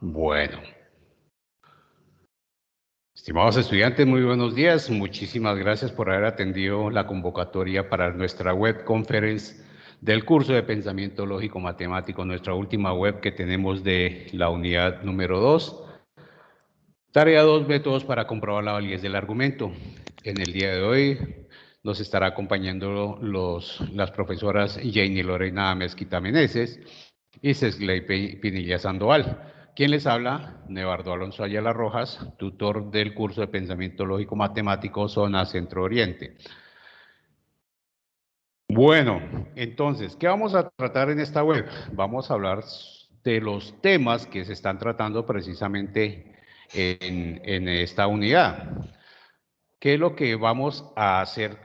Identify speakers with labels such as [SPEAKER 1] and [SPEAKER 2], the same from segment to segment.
[SPEAKER 1] Bueno, estimados estudiantes, muy buenos días. Muchísimas gracias por haber atendido la convocatoria para nuestra web conference del curso de Pensamiento Lógico Matemático, nuestra última web que tenemos de la unidad número 2. Tarea 2, métodos para comprobar la validez del argumento. En el día de hoy nos estará acompañando las profesoras Janie Lorena Mezquita Meneses y Cesley Pinilla Sandoval. ¿Quién les habla? Nevardo Alonso Ayala Rojas, tutor del curso de Pensamiento Lógico Matemático Zona Centro Oriente. Bueno, entonces, ¿qué vamos a tratar en esta web? Vamos a hablar de los temas que se están tratando precisamente en esta unidad. ¿Qué es lo que vamos a hacer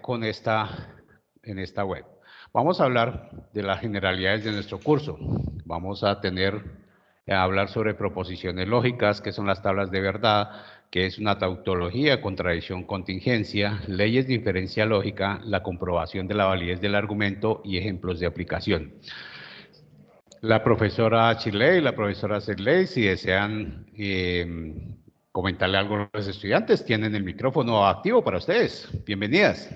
[SPEAKER 1] en esta web? Vamos a hablar de las generalidades de nuestro curso. Vamos a hablar sobre proposiciones lógicas, que son las tablas de verdad, que es una tautología, contradicción, contingencia, leyes de inferencia lógica, la comprobación de la validez del argumento y ejemplos de aplicación. La profesora Chirley y la profesora Sedley, si desean comentarle algo a los estudiantes, tienen el micrófono activo para ustedes. Bienvenidas.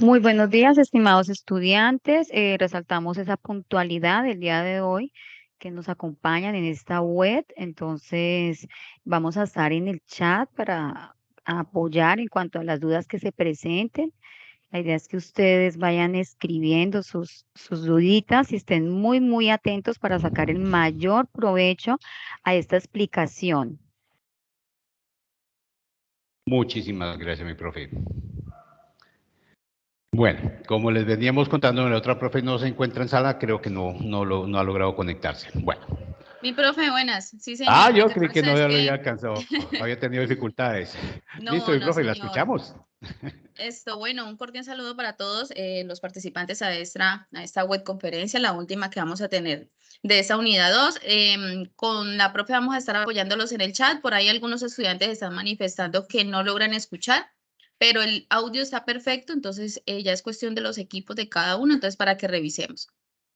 [SPEAKER 2] Muy buenos días, estimados estudiantes. Resaltamos esa puntualidad del día de hoy que nos acompañan en esta web. Entonces, vamos a estar en el chat para apoyar en cuanto a las dudas que se presenten. La idea es que ustedes vayan escribiendo sus duditas y estén muy atentos para sacar el mayor provecho a esta explicación.
[SPEAKER 1] Muchísimas gracias, mi profe. Bueno, como les veníamos contando, la otra profe no se encuentra en sala, creo que no ha logrado conectarse. Bueno.
[SPEAKER 3] Mi profe, buenas. Sí, señor.
[SPEAKER 1] Yo creí que no lo había alcanzado, había tenido dificultades.
[SPEAKER 3] No,
[SPEAKER 1] Listo, mi
[SPEAKER 3] no,
[SPEAKER 1] profe, ¿la
[SPEAKER 3] señor.
[SPEAKER 1] escuchamos?
[SPEAKER 3] Bueno, un cordial saludo para todos los participantes a esta web conferencia, la última que vamos a tener de esta unidad 2. Con la profe vamos a estar apoyándolos en el chat. Por ahí algunos estudiantes están manifestando que no logran escuchar, pero el audio está perfecto, entonces ya es cuestión de los equipos de cada uno, entonces para que revisemos,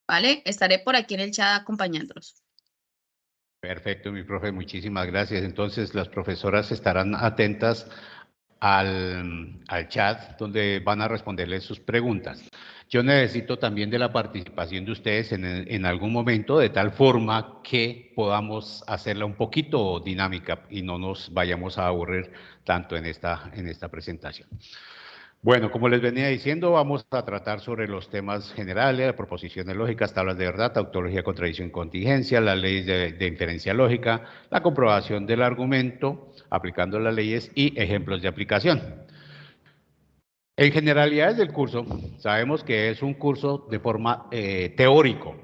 [SPEAKER 3] ¿vale? Estaré por aquí en el chat acompañándolos.
[SPEAKER 1] Perfecto, mi profe, muchísimas gracias. Entonces, las profesoras estarán atentas al chat donde van a responderles sus preguntas. Yo necesito también de la participación de ustedes en algún momento, de tal forma que podamos hacerla un poquito dinámica y no nos vayamos a aburrir tanto en esta presentación. Bueno, como les venía diciendo, vamos a tratar sobre los temas generales, proposiciones lógicas, tablas de verdad, tautología, contradicción, contingencia, las leyes de inferencia lógica, la comprobación del argumento, aplicando las leyes y ejemplos de aplicación. En generalidades del curso, sabemos que es un curso de forma teórico,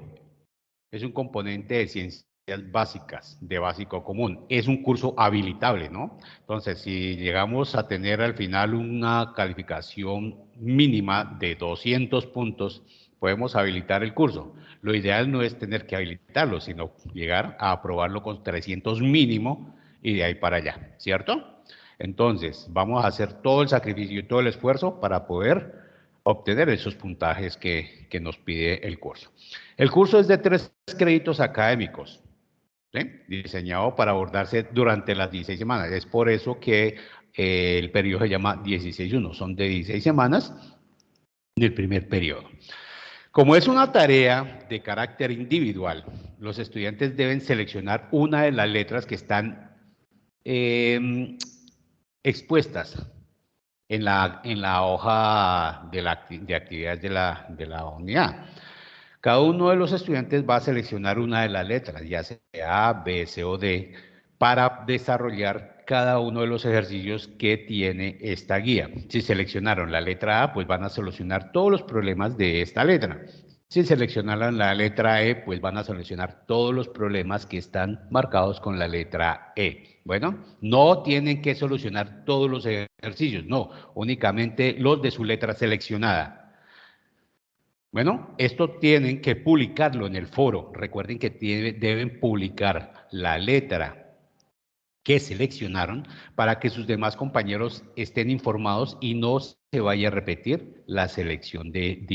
[SPEAKER 1] es un componente de ciencias básicas, de básico común. Es un curso habilitable, ¿no? Entonces, si llegamos a tener al final una calificación mínima de 200 puntos, podemos habilitar el curso. Lo ideal no es tener que habilitarlo, sino llegar a aprobarlo con 300 mínimo y de ahí para allá, ¿cierto? Entonces, vamos a hacer todo el sacrificio y todo el esfuerzo para poder obtener esos puntajes que nos pide el curso. El curso es de 3 créditos académicos, ¿sí? Diseñado para abordarse durante las 16 semanas. Es por eso que el periodo se llama 16-1. Son de 16 semanas del primer periodo. Como es una tarea de carácter individual, los estudiantes deben seleccionar una de las letras que están expuestas en la hoja de actividades de la unidad. Cada uno de los estudiantes va a seleccionar una de las letras, ya sea A, B, C o D, para desarrollar cada uno de los ejercicios que tiene esta guía. Si seleccionaron la letra A, pues van a solucionar todos los problemas de esta letra. Si seleccionaron la letra E, pues van a solucionar todos los problemas que están marcados con la letra E. Bueno, no tienen que solucionar todos los ejercicios, no, únicamente los de su letra seleccionada. Bueno, esto tienen que publicarlo en el foro. Recuerden que deben publicar la letra que seleccionaron para que sus demás compañeros estén informados y no se vaya a repetir la selección de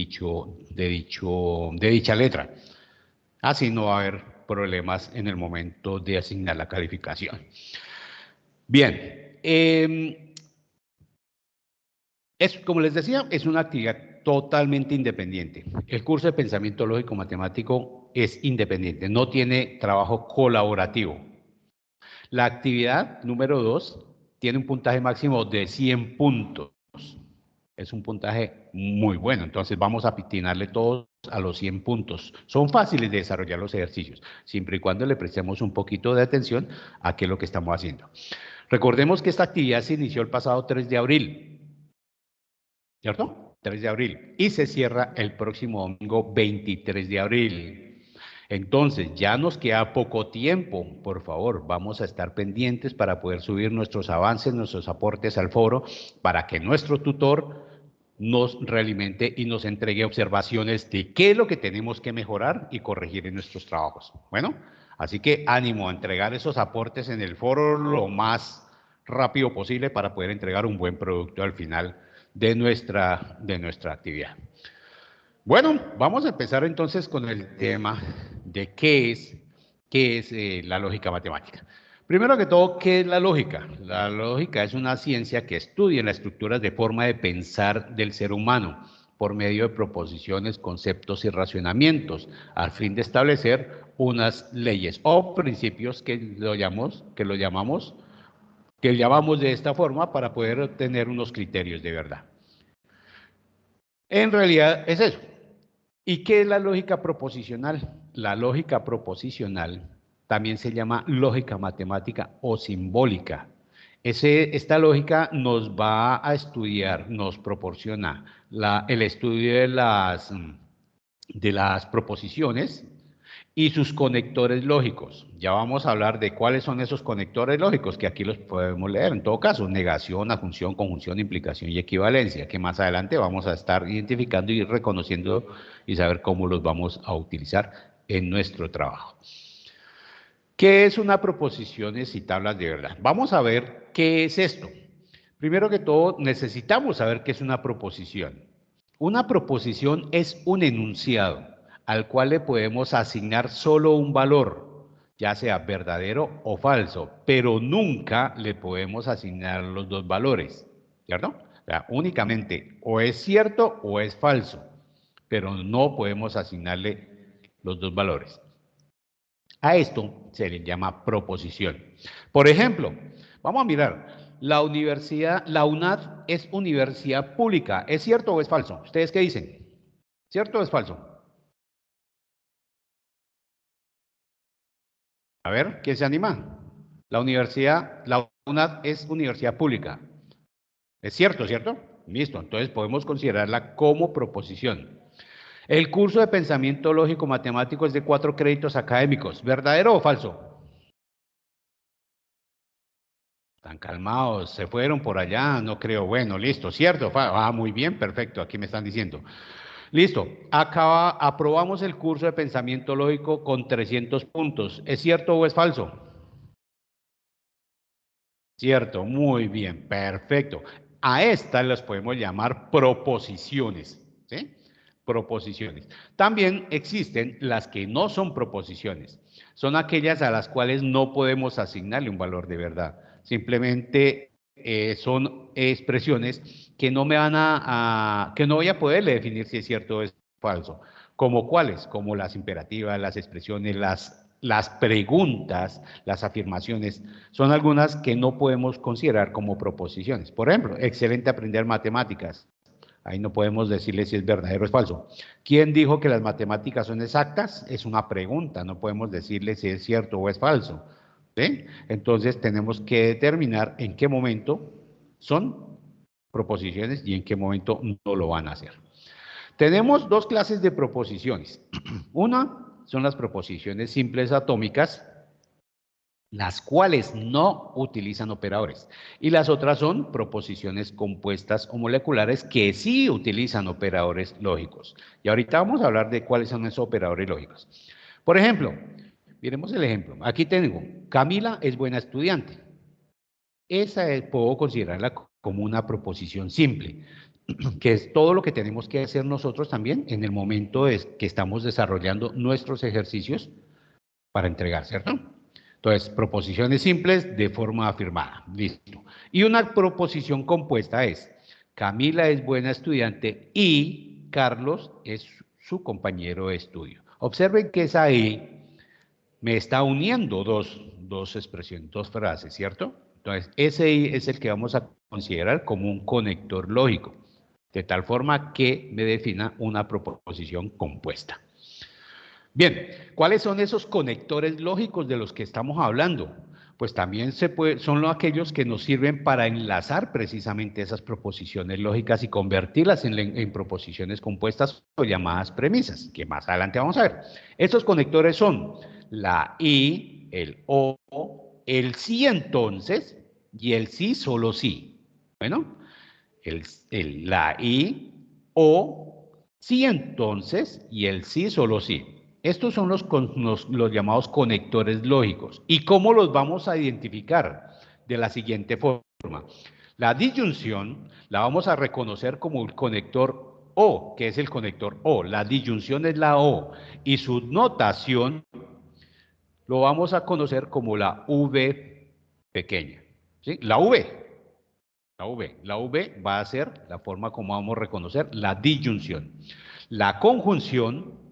[SPEAKER 1] dicha letra. Así no va a haber problemas en el momento de asignar la calificación. Bien, como les decía, es una actividad totalmente independiente. El curso de pensamiento lógico matemático es independiente, no tiene trabajo colaborativo. La actividad número 2 tiene un puntaje máximo de 100 puntos. Es un puntaje muy bueno, entonces vamos a atinarle todos a los 100 puntos. Son fáciles de desarrollar los ejercicios, siempre y cuando le prestemos un poquito de atención a qué es lo que estamos haciendo. Recordemos que esta actividad se inició el pasado 3 de abril, ¿cierto? 3 de abril, y se cierra el próximo domingo 23 de abril. Entonces, ya nos queda poco tiempo, por favor, vamos a estar pendientes para poder subir nuestros avances, nuestros aportes al foro, para que nuestro tutor nos realimente y nos entregue observaciones de qué es lo que tenemos que mejorar y corregir en nuestros trabajos. Bueno, así que ánimo a entregar esos aportes en el foro lo más rápido posible para poder entregar un buen producto al final de nuestra actividad. Bueno, vamos a empezar entonces con el tema de qué es la lógica matemática. Primero que todo, ¿qué es la lógica? La lógica es una ciencia que estudia las estructuras de forma de pensar del ser humano por medio de proposiciones, conceptos y racionamientos, al fin de establecer unas leyes o principios que llamamos de esta forma para poder obtener unos criterios de verdad. En realidad es eso. ¿Y qué es la lógica proposicional? La lógica proposicional también se llama lógica matemática o simbólica. Esta lógica nos va a estudiar, nos proporciona el estudio de las proposiciones y sus conectores lógicos. Ya vamos a hablar de cuáles son esos conectores lógicos, que aquí los podemos leer. En todo caso, negación, adjunción, conjunción, implicación y equivalencia, que más adelante vamos a estar identificando y reconociendo y saber cómo los vamos a utilizar en nuestro trabajo. ¿Qué es una proposiciones y tablas de verdad? Vamos a ver qué es esto. Primero que todo, necesitamos saber qué es una proposición. Una proposición es un enunciado al cual le podemos asignar solo un valor, ya sea verdadero o falso, pero nunca le podemos asignar los dos valores, ¿cierto? O sea, únicamente o es cierto o es falso, pero no podemos asignarle los dos valores. A esto se le llama proposición. Por ejemplo, vamos a mirar, la UNAD es universidad pública, ¿es cierto o es falso? ¿Ustedes qué dicen? ¿Cierto o es falso? A ver, ¿quién se anima? La UNAD es universidad pública. ¿Es cierto, cierto? Listo, entonces podemos considerarla como proposición. El curso de pensamiento lógico matemático es de 4 créditos académicos. ¿Verdadero o falso? Están calmados, se fueron por allá, no creo. Bueno, listo, cierto. Muy bien, perfecto, aquí me están diciendo. Listo, aprobamos el curso de pensamiento lógico con 300 puntos. ¿Es cierto o es falso? Cierto, muy bien, perfecto. A estas las podemos llamar proposiciones, ¿sí? Proposiciones. También existen las que no son proposiciones. Son aquellas a las cuales no podemos asignarle un valor de verdad. Simplemente son expresiones que no que no voy a poderle definir si es cierto o es falso. ¿Como cuáles? Como las imperativas, las expresiones, las preguntas, las afirmaciones, son algunas que no podemos considerar como proposiciones. Por ejemplo, excelente aprender matemáticas. Ahí no podemos decirle si es verdadero o es falso. ¿Quién dijo que las matemáticas son exactas? Es una pregunta, no podemos decirle si es cierto o es falso. ¿Sí? Entonces tenemos que determinar en qué momento son proposiciones y en qué momento no lo van a hacer. Tenemos dos clases de proposiciones. Una son las proposiciones simples atómicas, las cuales no utilizan operadores. Y las otras son proposiciones compuestas o moleculares que sí utilizan operadores lógicos. Y ahorita vamos a hablar de cuáles son esos operadores lógicos. Por ejemplo, miremos el ejemplo. Aquí tengo, Camila es buena estudiante. Esa puedo considerarla como una proposición simple, que es todo lo que tenemos que hacer nosotros también en el momento que estamos desarrollando nuestros ejercicios para entregar, ¿cierto? Entonces, proposiciones simples de forma afirmada. Listo. Y una proposición compuesta es: Camila es buena estudiante y Carlos es su compañero de estudio. Observen que esa E me está uniendo dos expresiones, dos frases, ¿cierto? Entonces, ese I es el que vamos a considerar como un conector lógico, de tal forma que me defina una proposición compuesta. Bien, ¿cuáles son esos conectores lógicos de los que estamos hablando? Pues también son aquellos que nos sirven para enlazar precisamente esas proposiciones lógicas y convertirlas en proposiciones compuestas o llamadas premisas, que más adelante vamos a ver. Estos conectores son la y, el o, el sí entonces y el sí solo sí. Bueno, la y, o, sí entonces y el sí solo sí. Estos son los llamados conectores lógicos. ¿Y cómo los vamos a identificar? De la siguiente forma. La disyunción la vamos a reconocer como el conector O, que es el conector O. La disyunción es la O. Y su notación lo vamos a conocer como la V pequeña. ¿Sí? La V va a ser la forma como vamos a reconocer la disyunción. La conjunción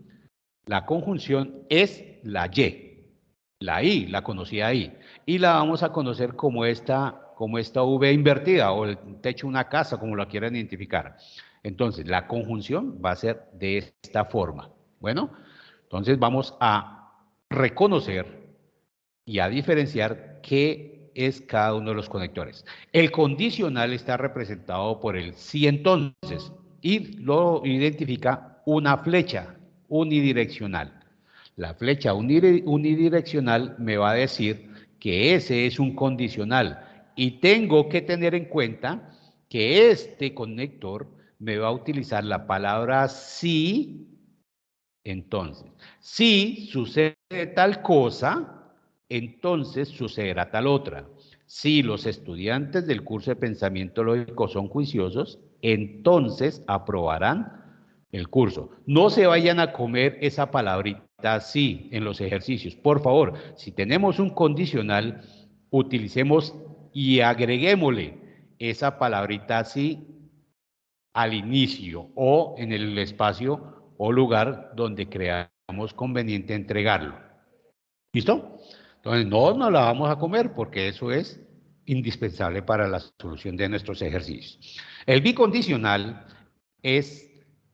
[SPEAKER 1] es la Y, la I, la conocida I, y la vamos a conocer como esta V invertida o el techo de una casa, como la quieran identificar. Entonces, la conjunción va a ser de esta forma. Bueno, entonces vamos a reconocer y a diferenciar qué es cada uno de los conectores. El condicional está representado por el sí entonces y lo identifica una flecha unidireccional. La flecha unidireccional me va a decir que ese es un condicional y tengo que tener en cuenta que este conector me va a utilizar la palabra sí. Entonces, si sucede tal cosa, entonces sucederá tal otra. Si los estudiantes del curso de pensamiento lógico son juiciosos, entonces aprobarán el curso. No se vayan a comer esa palabrita sí en los ejercicios. Por favor, si tenemos un condicional, utilicemos y agreguémosle esa palabrita sí al inicio o en el espacio o lugar donde creamos conveniente entregarlo. ¿Listo? Entonces no nos la vamos a comer porque eso es indispensable para la solución de nuestros ejercicios. El bicondicional es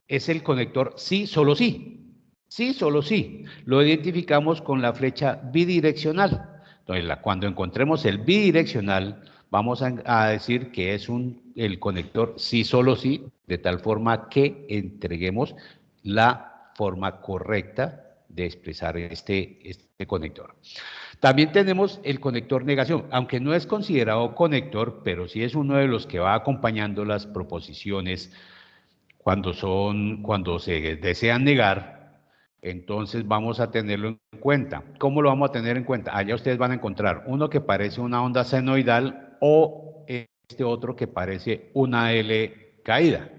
[SPEAKER 1] el conector sí, solo sí. Sí, solo sí. Lo identificamos con la flecha bidireccional. Entonces, cuando encontremos el bidireccional, vamos a decir que es el conector sí, solo sí, de tal forma que entreguemos la forma correcta de expresar este conector. También tenemos el conector negación, aunque no es considerado conector, pero sí es uno de los que va acompañando las proposiciones cuando se desean negar. Entonces vamos a tenerlo en cuenta. ¿Cómo lo vamos a tener en cuenta? Allá ustedes van a encontrar uno que parece una onda senoidal o este otro que parece una L caída.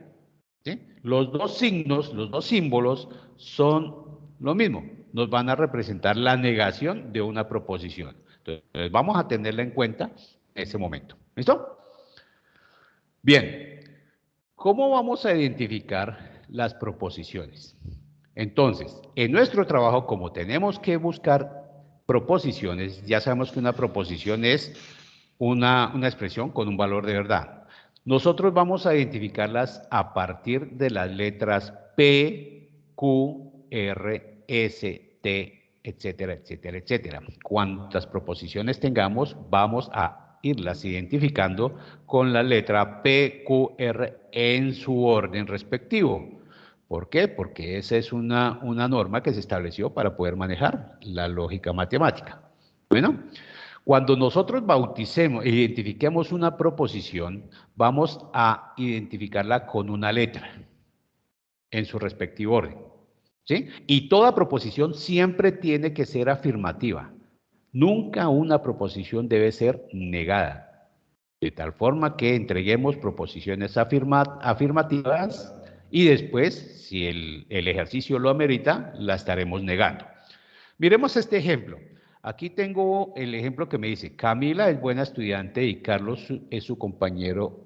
[SPEAKER 1] ¿Sí? Los dos signos, los dos símbolos son lo mismo. Nos van a representar la negación de una proposición. Entonces vamos a tenerla en cuenta en ese momento. ¿Listo? Bien. ¿Cómo vamos a identificar las proposiciones? Entonces, en nuestro trabajo, como tenemos que buscar proposiciones, ya sabemos que una proposición es una expresión con un valor de verdad. Nosotros vamos a identificarlas a partir de las letras P, Q, R, S, T, etcétera, etcétera, etcétera. Cuantas proposiciones tengamos, vamos a irlas identificando con la letra P, Q, R en su orden respectivo. ¿Por qué? Porque esa es una norma que se estableció para poder manejar la lógica matemática. Bueno, cuando nosotros bauticemos e identifiquemos una proposición, vamos a identificarla con una letra en su respectivo orden. ¿Sí? Y toda proposición siempre tiene que ser afirmativa. Nunca una proposición debe ser negada. De tal forma que entreguemos proposiciones afirmativas y después, si el ejercicio lo amerita, la estaremos negando. Miremos este ejemplo. Aquí tengo el ejemplo que me dice, Camila es buena estudiante y Carlos es su compañero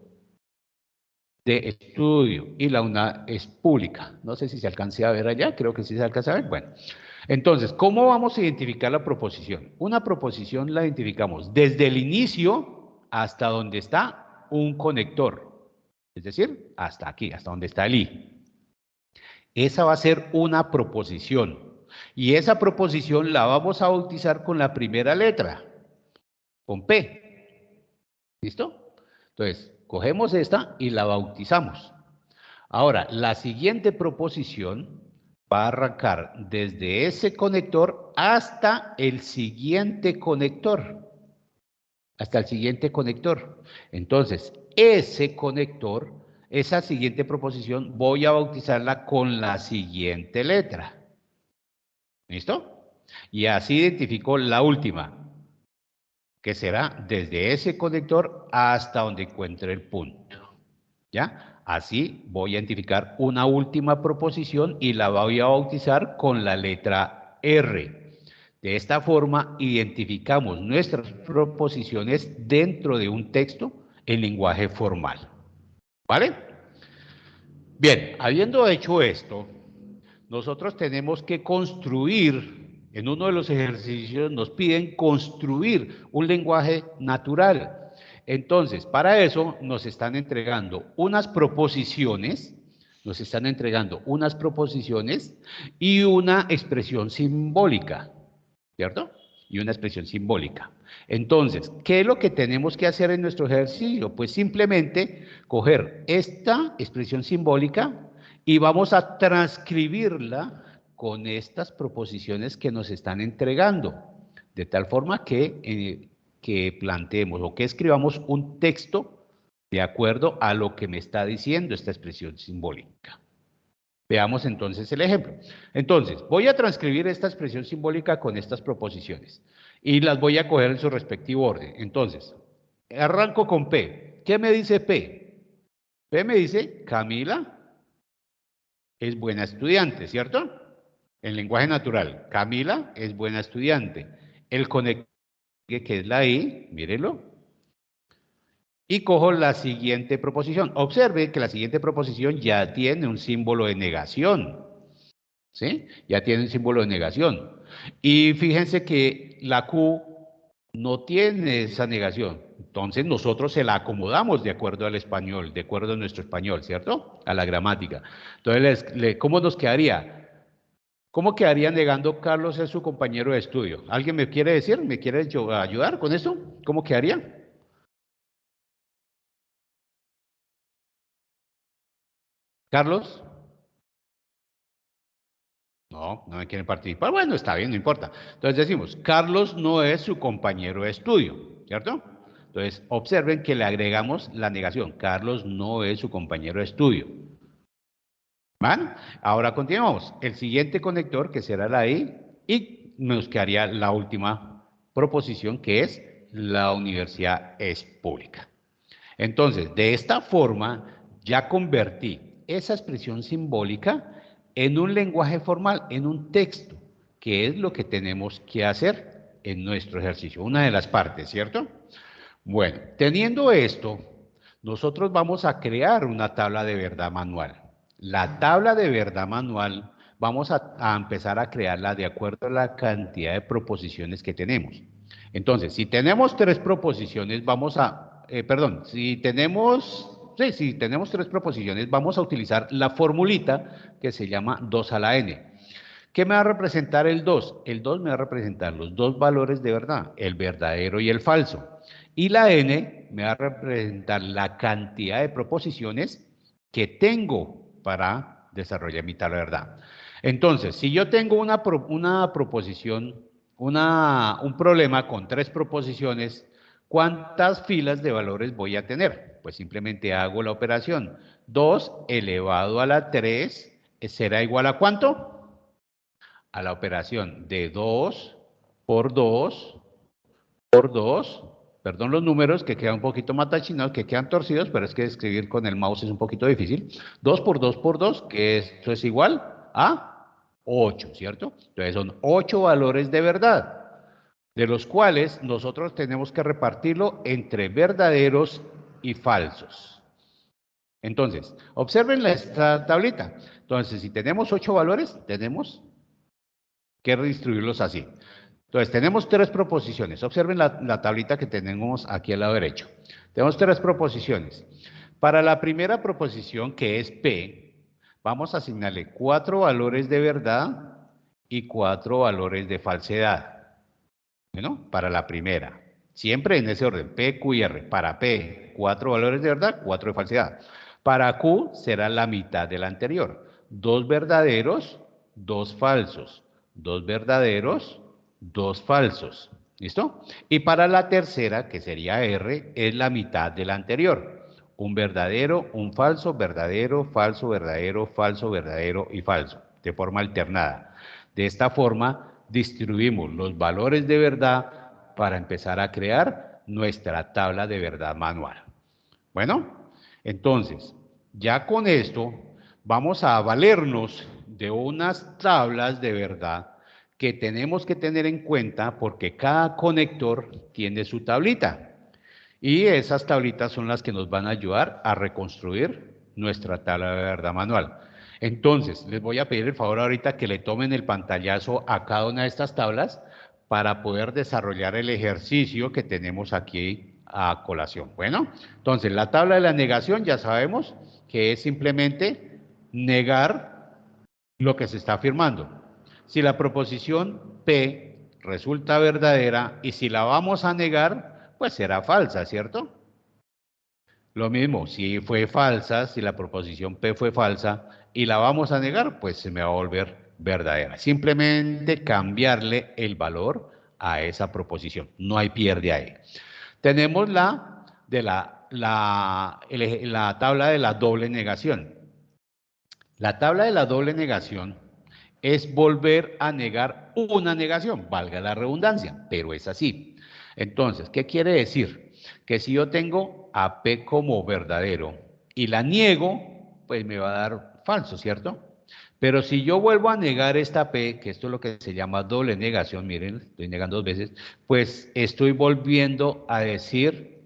[SPEAKER 1] de estudio y la UNA es pública. No sé si se alcance a ver allá, creo que sí se alcanza a ver. Bueno, entonces, ¿cómo vamos a identificar la proposición? Una proposición la identificamos desde el inicio hasta donde está un conector, es decir, hasta aquí, hasta donde está el i. Esa va a ser una proposición y esa proposición la vamos a bautizar con la primera letra, con P. ¿Listo? Entonces, cogemos esta y la bautizamos. Ahora, la siguiente proposición va a arrancar desde ese conector hasta el siguiente conector. Hasta el siguiente conector. Entonces, ese conector, esa siguiente proposición, voy a bautizarla con la siguiente letra. ¿Listo? Y así identifico la última, que será desde ese conector hasta donde encuentre el punto. ¿Ya? Así voy a identificar una última proposición y la voy a bautizar con la letra R. De esta forma identificamos nuestras proposiciones dentro de un texto en lenguaje formal. ¿Vale? Bien, habiendo hecho esto, nosotros tenemos que construir, en uno de los ejercicios nos piden construir un lenguaje natural. Entonces, para eso nos están entregando unas proposiciones, y una expresión simbólica, ¿cierto? Y una expresión simbólica. Entonces, ¿qué es lo que tenemos que hacer en nuestro ejercicio? Pues simplemente coger esta expresión simbólica y vamos a transcribirla con estas proposiciones que nos están entregando, de tal forma que planteemos o que escribamos un texto de acuerdo a lo que me está diciendo esta expresión simbólica. Veamos entonces el ejemplo. Entonces, voy a transcribir esta expresión simbólica con estas proposiciones y las voy a coger en su respectivo orden. Entonces, arranco con P. ¿Qué me dice P? P me dice, Camila es buena estudiante, ¿cierto? En lenguaje natural, Camila es buena estudiante. El conector, que es la I, mírenlo. Y cojo la siguiente proposición. Observe que la siguiente proposición ya tiene un símbolo de negación. ¿Sí? Ya tiene un símbolo de negación. Y fíjense que la Q no tiene esa negación. Entonces nosotros se la acomodamos de acuerdo al español, de acuerdo a nuestro español, ¿cierto? A la gramática. Entonces, ¿cómo nos quedaría? ¿Cómo quedaría negando Carlos es su compañero de estudio? ¿Alguien me quiere decir? ¿Me quiere ayudar con eso? ¿Cómo quedaría? ¿Carlos? No, no me quieren participar. Bueno, está bien, no importa. Entonces decimos, Carlos no es su compañero de estudio, ¿cierto? Entonces, observen que le agregamos la negación. Carlos no es su compañero de estudio. ¿Vale? Ahora continuamos. El siguiente conector, que será la I, y nos quedaría la última proposición, que es la universidad es pública. Entonces, de esta forma, ya convertí esa expresión simbólica en un lenguaje formal, en un texto, que es lo que tenemos que hacer en nuestro ejercicio, una de las partes, ¿cierto? Bueno, teniendo esto, nosotros vamos a crear una tabla de verdad manual. La tabla de verdad manual vamos a empezar a crearla de acuerdo a la cantidad de proposiciones que tenemos. Entonces, si tenemos tres proposiciones, si tenemos tres proposiciones, vamos a utilizar la formulita que se llama 2 a la n. ¿Qué me va a representar el 2? El 2 me va a representar los dos valores de verdad, el verdadero y el falso. Y la n me va a representar la cantidad de proposiciones que tengo para desarrollar mi tabla de verdad. Entonces, si yo tengo una proposición, un problema con tres proposiciones, ¿cuántas filas de valores voy a tener? Pues simplemente hago la operación. 2 elevado a la 3 será igual a ¿cuánto? A la operación de 2 por 2 por 2, perdón los números que quedan un poquito matachinados, que quedan torcidos, pero es que escribir con el mouse es un poquito difícil. 2 por 2 por 2, que esto es igual a 8, ¿cierto? Entonces son 8 valores de verdad, de los cuales nosotros tenemos que repartirlo entre verdaderos y falsos. Entonces, observen esta tablita. Entonces, si tenemos 8 valores, tenemos que redistribuirlos así. Entonces, tenemos 3 proposiciones. Observen la tablita que tenemos aquí al lado derecho. Tenemos 3 proposiciones. Para la primera proposición, que es P, vamos a asignarle 4 valores de verdad y 4 valores de falsedad. Bueno, para la primera. Siempre en ese orden, P, Q y R. Para P, 4 valores de verdad, 4 de falsedad. Para Q será la mitad del anterior. 2 verdaderos, 2 falsos. 2 verdaderos, 2 falsos. ¿Listo? Y para la tercera, que sería R, es la mitad del anterior. Un verdadero, un falso, verdadero, falso, verdadero, falso, verdadero y falso, de forma alternada. De esta forma, distribuimos los valores de verdad para empezar a crear nuestra tabla de verdad manual. Bueno, entonces, ya con esto vamos a valernos de unas tablas de verdad que tenemos que tener en cuenta porque cada conector tiene su tablita. Y esas tablitas son las que nos van a ayudar a reconstruir nuestra tabla de verdad manual. Entonces, les voy a pedir el favor ahorita que le tomen el pantallazo a cada una de estas tablas para poder desarrollar el ejercicio que tenemos aquí a colación. Bueno, entonces la tabla de la negación ya sabemos que es simplemente negar lo que se está afirmando. Si la proposición P resulta verdadera y si la vamos a negar, pues será falsa, ¿cierto? Lo mismo, si fue falsa, si la proposición P fue falsa y la vamos a negar, pues se me va a volver verdadera. Simplemente cambiarle el valor a esa proposición. No hay pierde ahí. Tenemos la tabla de la doble negación. La tabla de la doble negación es volver a negar una negación, valga la redundancia, pero es así. Entonces, ¿qué quiere decir? Que si yo tengo a P como verdadero y la niego, pues me va a dar falso, ¿cierto? Pero si yo vuelvo a negar esta P, que esto es lo que se llama doble negación, miren, estoy negando 2 veces, pues estoy volviendo a decir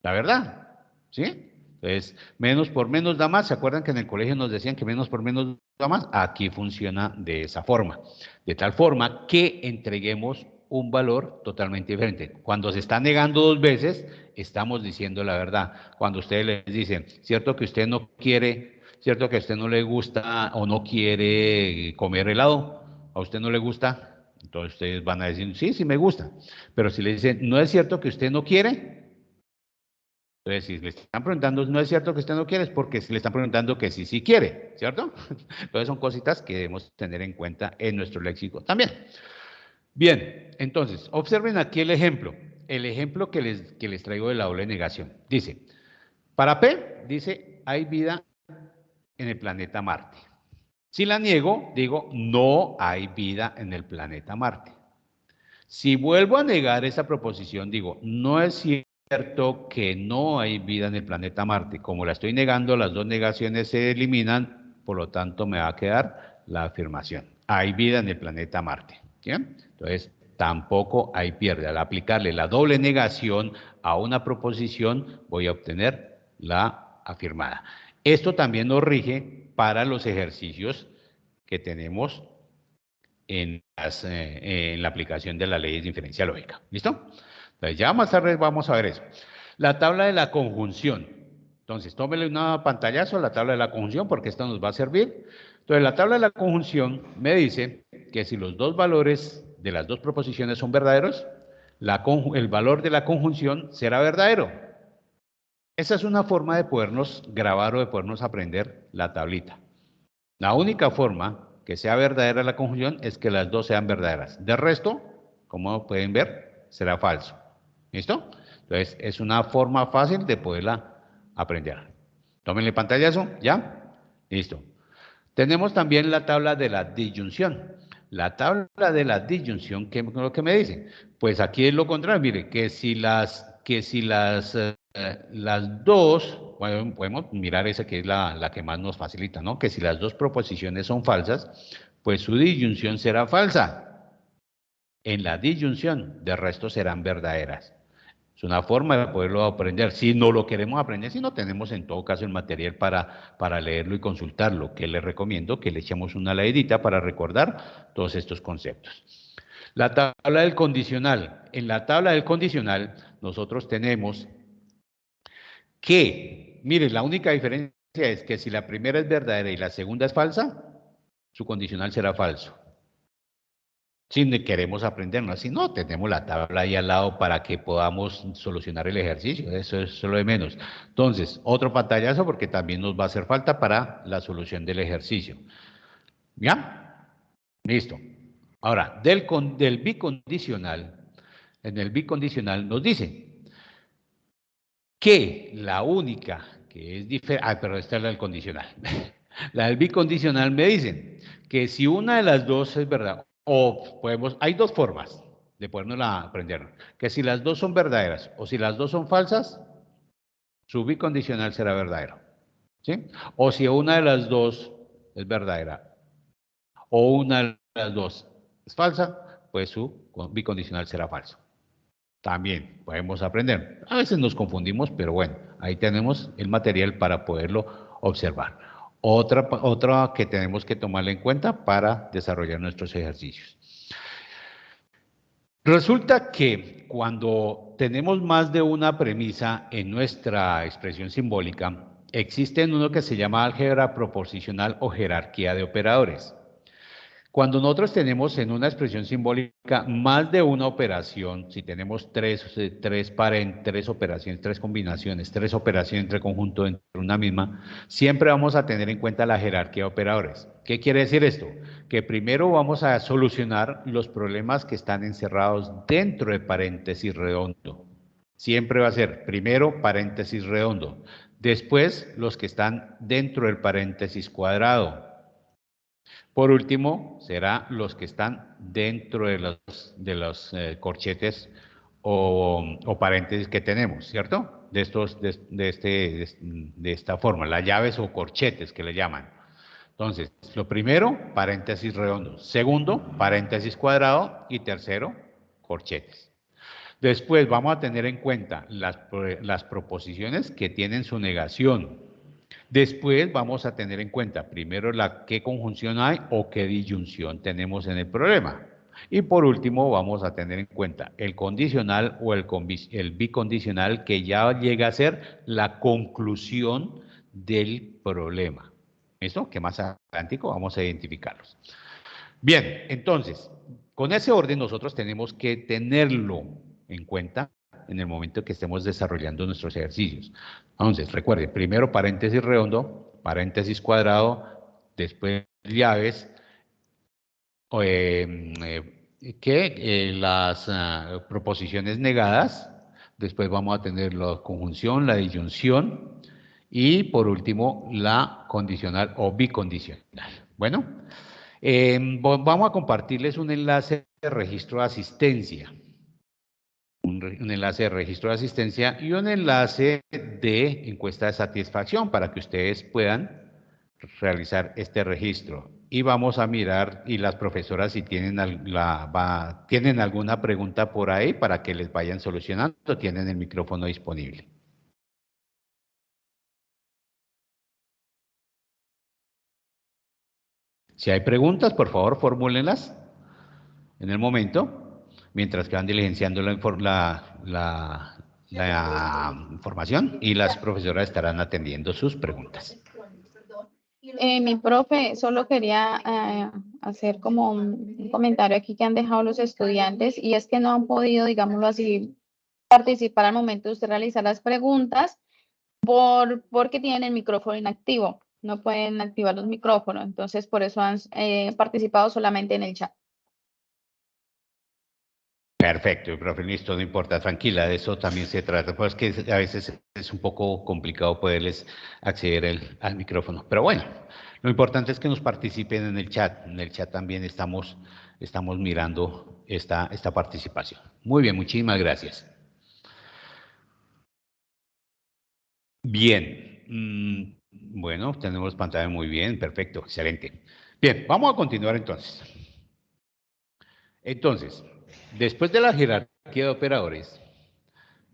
[SPEAKER 1] la verdad, ¿sí? Entonces, menos por menos da más. ¿Se acuerdan que en el colegio nos decían que menos por menos da más? Aquí funciona de esa forma. De tal forma que entreguemos un valor totalmente diferente. Cuando se está negando 2 veces, estamos diciendo la verdad. Cuando ustedes les dicen, cierto que usted no quiere, cierto que a usted no le gusta o no quiere comer helado, a usted no le gusta, entonces ustedes van a decir, sí, sí me gusta. Pero si le dicen, no es cierto que usted no quiere, entonces, si le están preguntando, no es cierto que usted no quiere, es porque le están preguntando que sí, sí quiere, ¿cierto? Entonces, son cositas que debemos tener en cuenta en nuestro léxico también. Bien, entonces, observen aquí el ejemplo que les traigo de la doble negación. Dice, para P, dice, hay vida en el planeta Marte. Si la niego, digo, no hay vida en el planeta Marte. Si vuelvo a negar esa proposición, digo, no es cierto que no hay vida en el planeta Marte. Como la estoy negando, las 2 negaciones se eliminan, por lo tanto me va a quedar la afirmación. Hay vida en el planeta Marte. ¿Bien? Entonces, tampoco hay pierde. Al aplicarle la doble negación a una proposición, voy a obtener la afirmada. Esto también nos rige para los ejercicios que tenemos en la aplicación de las leyes de inferencia lógica. ¿Listo? Entonces, ya más tarde vamos a ver eso. La tabla de la conjunción. Entonces, tómele una pantallazo a la tabla de la conjunción porque esto nos va a servir. Entonces, la tabla de la conjunción me dice que si los 2 valores de las 2 proposiciones son verdaderos, el valor de la conjunción será verdadero. Esa es una forma de podernos grabar o de podernos aprender la tablita. La única forma que sea verdadera la conjunción es que las 2 sean verdaderas. De resto, como pueden ver, será falso. ¿Listo? Entonces, es una forma fácil de poderla aprender. Tómenle pantallazo, ¿ya? Listo. Tenemos también la tabla de la disyunción. La tabla de la disyunción, ¿qué es lo que me dice? Pues aquí es lo contrario, mire, que si las las dos, bueno, podemos mirar esa que es la que más nos facilita, ¿no? Que si las dos proposiciones son falsas, pues su disyunción será falsa. En la disyunción, de resto serán verdaderas. Es una forma de poderlo aprender. Si no lo queremos aprender, si no tenemos en todo caso el material para leerlo y consultarlo, que les recomiendo que le echemos una leidita para recordar todos estos conceptos. La tabla del condicional. En la tabla del condicional nosotros tenemos que, mire, la única diferencia es que si la primera es verdadera y la segunda es falsa, su condicional será falso. Si queremos aprenderlo, si no, tenemos la tabla ahí al lado para que podamos solucionar el ejercicio, eso es lo de menos. Entonces, otro pantallazo porque también nos va a hacer falta para la solución del ejercicio. ¿Ya? Listo. Ahora, del bicondicional, en el bicondicional nos dice que la única que es diferente, pero esta es la del condicional. La del bicondicional me dice que si una de las dos es verdad, o podemos, hay dos formas de podernosla aprender, que si las dos son verdaderas o si las dos son falsas, su bicondicional será verdadero. ¿Sí? O si una de las dos es verdadera o una de las dos es falsa, pues su bicondicional será falso. También podemos aprender. A veces nos confundimos, pero bueno, ahí tenemos el material para poderlo observar. Otra que tenemos que tomarla en cuenta para desarrollar nuestros ejercicios. Resulta que cuando tenemos más de una premisa en nuestra expresión simbólica, existe uno que se llama álgebra proposicional o jerarquía de operadores. Cuando nosotros tenemos en una expresión simbólica más de una operación, si tenemos tres operaciones, tres combinaciones, tres operaciones entre conjunto entre una misma, siempre vamos a tener en cuenta la jerarquía de operadores. ¿Qué quiere decir esto? Que primero vamos a solucionar los problemas que están encerrados dentro de paréntesis redondo. Siempre va a ser primero paréntesis redondo, después los que están dentro del paréntesis cuadrado. Por último, será los que están dentro de los corchetes o paréntesis que tenemos, ¿cierto? De esta forma, las llaves o corchetes que le llaman. Entonces, lo primero, paréntesis redondo. Segundo, paréntesis cuadrado. Y tercero, corchetes. Después vamos a tener en cuenta las proposiciones que tienen su negación. Después vamos a tener en cuenta primero qué conjunción hay o qué disyunción tenemos en el problema. Y por último vamos a tener en cuenta el condicional o el bicondicional que ya llega a ser la conclusión del problema. ¿Listo? Que más adelante vamos a identificarlos. Bien, entonces, con ese orden nosotros tenemos que tenerlo en cuenta en el momento que estemos desarrollando nuestros ejercicios. Entonces, recuerde, primero paréntesis redondo, paréntesis cuadrado, después llaves, las proposiciones negadas, después vamos a tener la conjunción, la disyunción y por último la condicional o bicondicional. Bueno, vamos a compartirles un enlace de registro de asistencia. Un enlace de registro de asistencia y un enlace de encuesta de satisfacción para que ustedes puedan realizar este registro. Y vamos a mirar, y las profesoras si tienen, tienen alguna pregunta por ahí para que les vayan solucionando, tienen el micrófono disponible. Si hay preguntas, por favor, formúlenlas en el momento, mientras que van diligenciando la información y las profesoras estarán atendiendo sus preguntas.
[SPEAKER 4] Mi profe, solo quería hacer como un comentario aquí que han dejado los estudiantes y es que no han podido, digámoslo así, participar al momento de usted realizar las preguntas porque tienen el micrófono inactivo, no pueden activar los micrófonos, entonces por eso han participado solamente en el chat.
[SPEAKER 1] Perfecto, profe, listo, no importa, tranquila, de eso también se trata, pues que a veces es un poco complicado poderles acceder al micrófono, pero bueno, lo importante es que nos participen en el chat también estamos mirando esta participación. Muy bien, muchísimas gracias. Bien. Bueno, tenemos pantalla muy bien, perfecto, excelente. Bien, vamos a continuar entonces. Entonces, después de la jerarquía de operadores,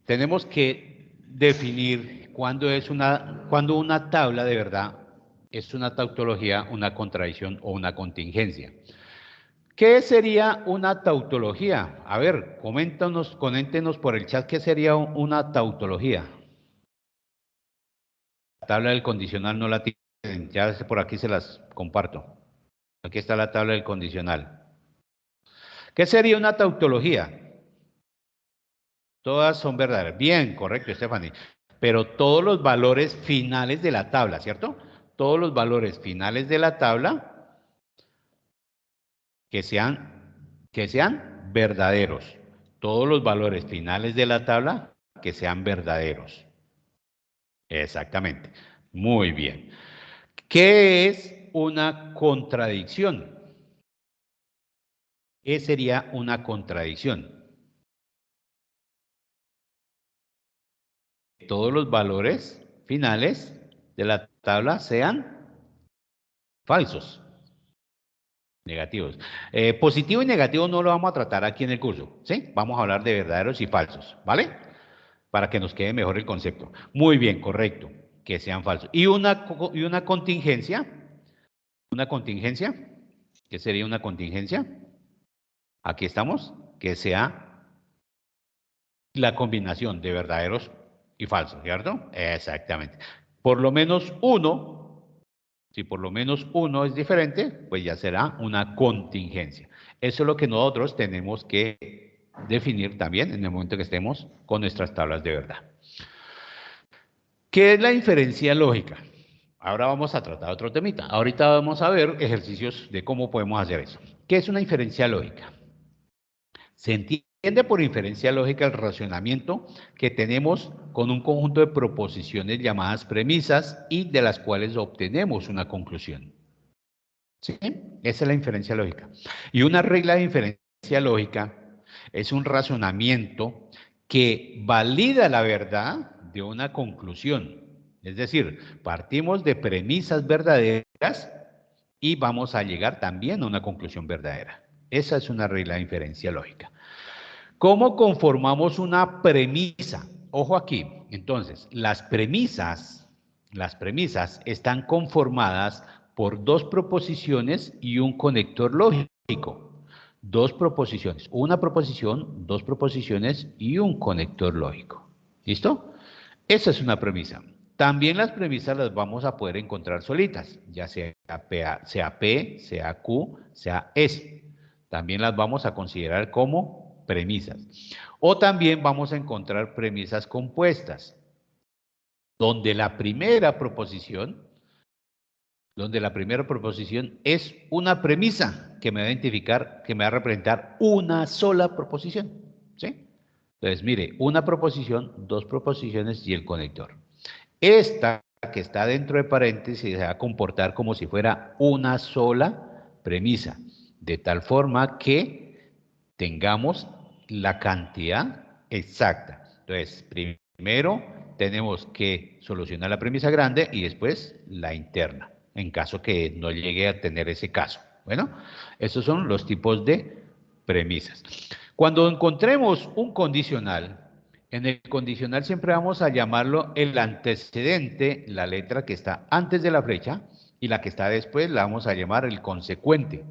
[SPEAKER 1] tenemos que definir cuándo una tabla de verdad es una tautología, una contradicción o una contingencia. ¿Qué sería una tautología? A ver, coméntenos por el chat qué sería una tautología. La tabla del condicional no la tienen, ya por aquí se las comparto. Aquí está la tabla del condicional. ¿Qué sería una tautología? Todas son verdaderas. Bien, correcto, Stephanie. Pero todos los valores finales de la tabla, ¿cierto? Todos los valores finales de la tabla que sean verdaderos. Todos los valores finales de la tabla que sean verdaderos. Exactamente. Muy bien. ¿Qué es una contradicción? ¿Qué sería una contradicción? Todos los valores finales de la tabla sean falsos, negativos. Positivo y negativo no lo vamos a tratar aquí en el curso, ¿sí? Vamos a hablar de verdaderos y falsos, ¿vale? Para que nos quede mejor el concepto. Muy bien, correcto, que sean falsos. ¿Y una contingencia? ¿Una contingencia? ¿Qué sería una contingencia? Aquí estamos, que sea la combinación de verdaderos y falsos, ¿cierto? Exactamente. Por lo menos uno, si por lo menos uno es diferente, pues ya será una contingencia. Eso es lo que nosotros tenemos que definir también en el momento que estemos con nuestras tablas de verdad. ¿Qué es la inferencia lógica? Ahora vamos a tratar otro temita. Ahorita vamos a ver ejercicios de cómo podemos hacer eso. ¿Qué es una inferencia lógica? Se entiende por inferencia lógica el razonamiento que tenemos con un conjunto de proposiciones llamadas premisas y de las cuales obtenemos una conclusión. ¿Sí? Esa es la inferencia lógica. Y una regla de inferencia lógica es un razonamiento que valida la verdad de una conclusión. Es decir, partimos de premisas verdaderas y vamos a llegar también a una conclusión verdadera. Esa es una regla de inferencia lógica. ¿Cómo conformamos una premisa? Ojo aquí. Entonces, las premisas están conformadas por dos proposiciones y un conector lógico. Dos proposiciones, una proposición, dos proposiciones y un conector lógico. ¿Listo? Esa es una premisa. También las premisas las vamos a poder encontrar solitas, ya sea P, sea Q, sea S. También las vamos a considerar como premisas. O también vamos a encontrar premisas compuestas, donde la primera proposición es una premisa que me va a identificar, que me va a representar una sola proposición. ¿Sí? Entonces, mire, una proposición, dos proposiciones y el conector. Esta que está dentro de paréntesis se va a comportar como si fuera una sola premisa, de tal forma que tengamos la cantidad exacta. Entonces, primero tenemos que solucionar la premisa grande y después la interna, en caso que no llegue a tener ese caso. Bueno, esos son los tipos de premisas. Cuando encontremos un condicional, en el condicional siempre vamos a llamarlo el antecedente, la letra que está antes de la flecha, y la que está después la vamos a llamar el consecuente.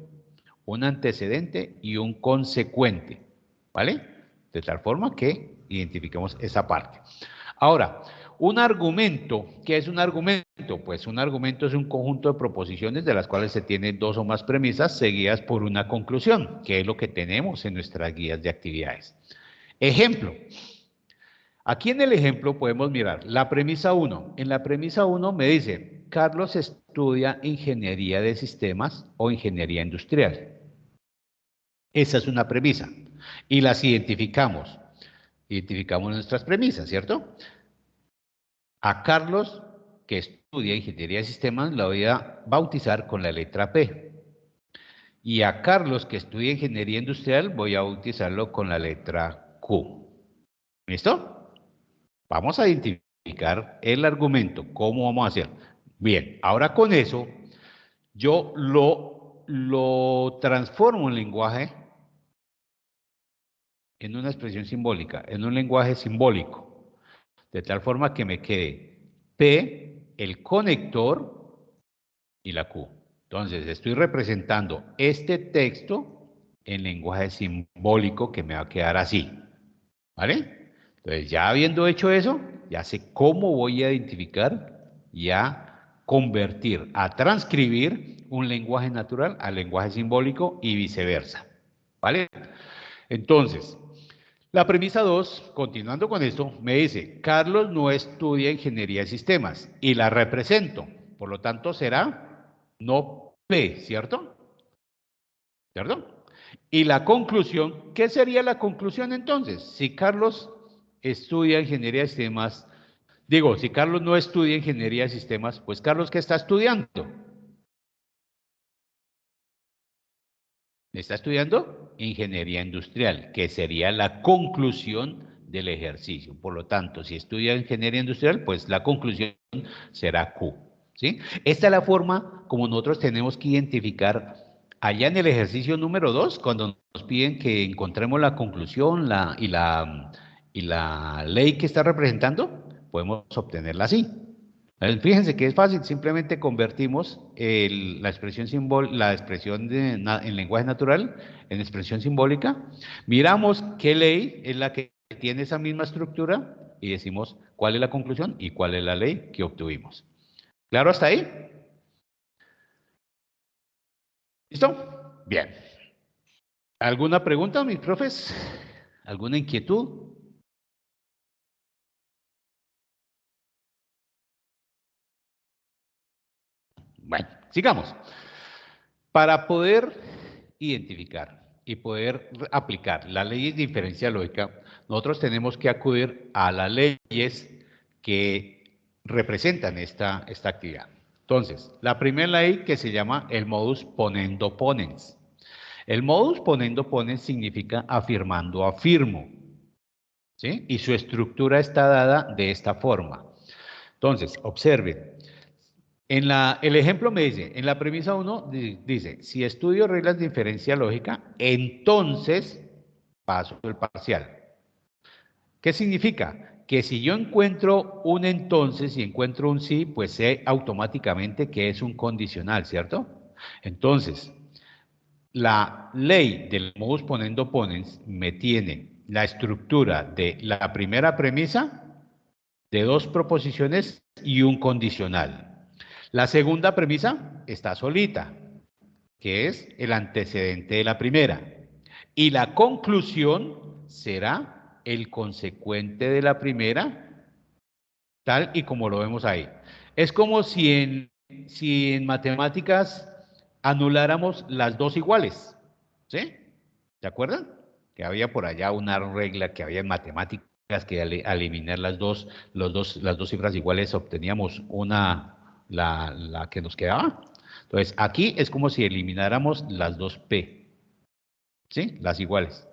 [SPEAKER 1] Un antecedente y un consecuente, ¿vale? De tal forma que identifiquemos esa parte. Ahora, un argumento, ¿qué es un argumento? Pues un argumento es un conjunto de proposiciones de las cuales se tienen dos o más premisas seguidas por una conclusión, que es lo que tenemos en nuestras guías de actividades. Ejemplo. Aquí en el ejemplo podemos mirar la premisa 1. En la premisa 1 me dice, Carlos estudia ingeniería de sistemas o ingeniería industrial. Esa es una premisa. Y las identificamos. Identificamos nuestras premisas, ¿cierto? A Carlos, que estudia ingeniería de sistemas, la voy a bautizar con la letra P. Y a Carlos, que estudia ingeniería industrial, voy a bautizarlo con la letra Q. ¿Listo? Vamos a identificar identificar el argumento. ¿Cómo vamos a hacer? Bien, ahora con eso, yo lo transformo en lenguaje, en una expresión simbólica, en un lenguaje simbólico, de tal forma que me quede P, el conector y la Q. Entonces, estoy representando este texto en lenguaje simbólico que me va a quedar así, ¿vale? Entonces, ya habiendo hecho eso, ya sé cómo voy a identificar y a convertir, a transcribir un lenguaje natural al lenguaje simbólico y viceversa, ¿vale? Entonces, la premisa 2, continuando con esto, me dice, Carlos no estudia ingeniería de sistemas y la represento, por lo tanto será no P, ¿cierto? ¿Cierto? Y la conclusión, ¿qué sería la conclusión entonces? Si Carlos estudia ingeniería de sistemas, digo, si Carlos no estudia ingeniería de sistemas, pues Carlos, ¿qué está estudiando? Está estudiando ingeniería industrial, que sería la conclusión del ejercicio. Por lo tanto, si estudia ingeniería industrial, pues la conclusión será Q, ¿sí? Esta es la forma como nosotros tenemos que identificar allá en el ejercicio número 2, cuando nos piden que encontremos la conclusión y la ley que está representando, podemos obtenerla así. Fíjense que es fácil, simplemente convertimos la expresión en lenguaje natural en expresión simbólica, miramos qué ley es la que tiene esa misma estructura y decimos cuál es la conclusión y cuál es la ley que obtuvimos. ¿Claro hasta ahí? ¿Listo? Bien. ¿Alguna pregunta, mis profes? ¿Alguna inquietud? Bueno, sigamos. Para poder identificar y poder aplicar la ley de diferencia lógica, nosotros tenemos que acudir a las leyes que representan esta actividad. Entonces, la primera ley que se llama el modus ponendo ponens. El modus ponendo ponens significa afirmando afirmo, ¿sí? Y su estructura está dada de esta forma. Entonces, observen. El ejemplo me dice, en la premisa 1 dice, si estudio reglas de diferencia lógica, entonces paso el parcial. ¿Qué significa? Que si yo encuentro un entonces y encuentro un sí, pues sé automáticamente que es un condicional, ¿cierto? Entonces, la ley del modus ponendo ponens me tiene la estructura de la primera premisa, de dos proposiciones y un condicional. La segunda premisa está solita, que es el antecedente de la primera. Y la conclusión será el consecuente de la primera, tal y como lo vemos ahí. Es como si en matemáticas anuláramos las dos iguales, ¿sí? ¿Se acuerdan? Que había por allá una regla que había en matemáticas que al eliminar las dos cifras iguales obteníamos la que nos quedaba. Entonces, aquí es como si elimináramos las dos P, ¿sí? Las iguales.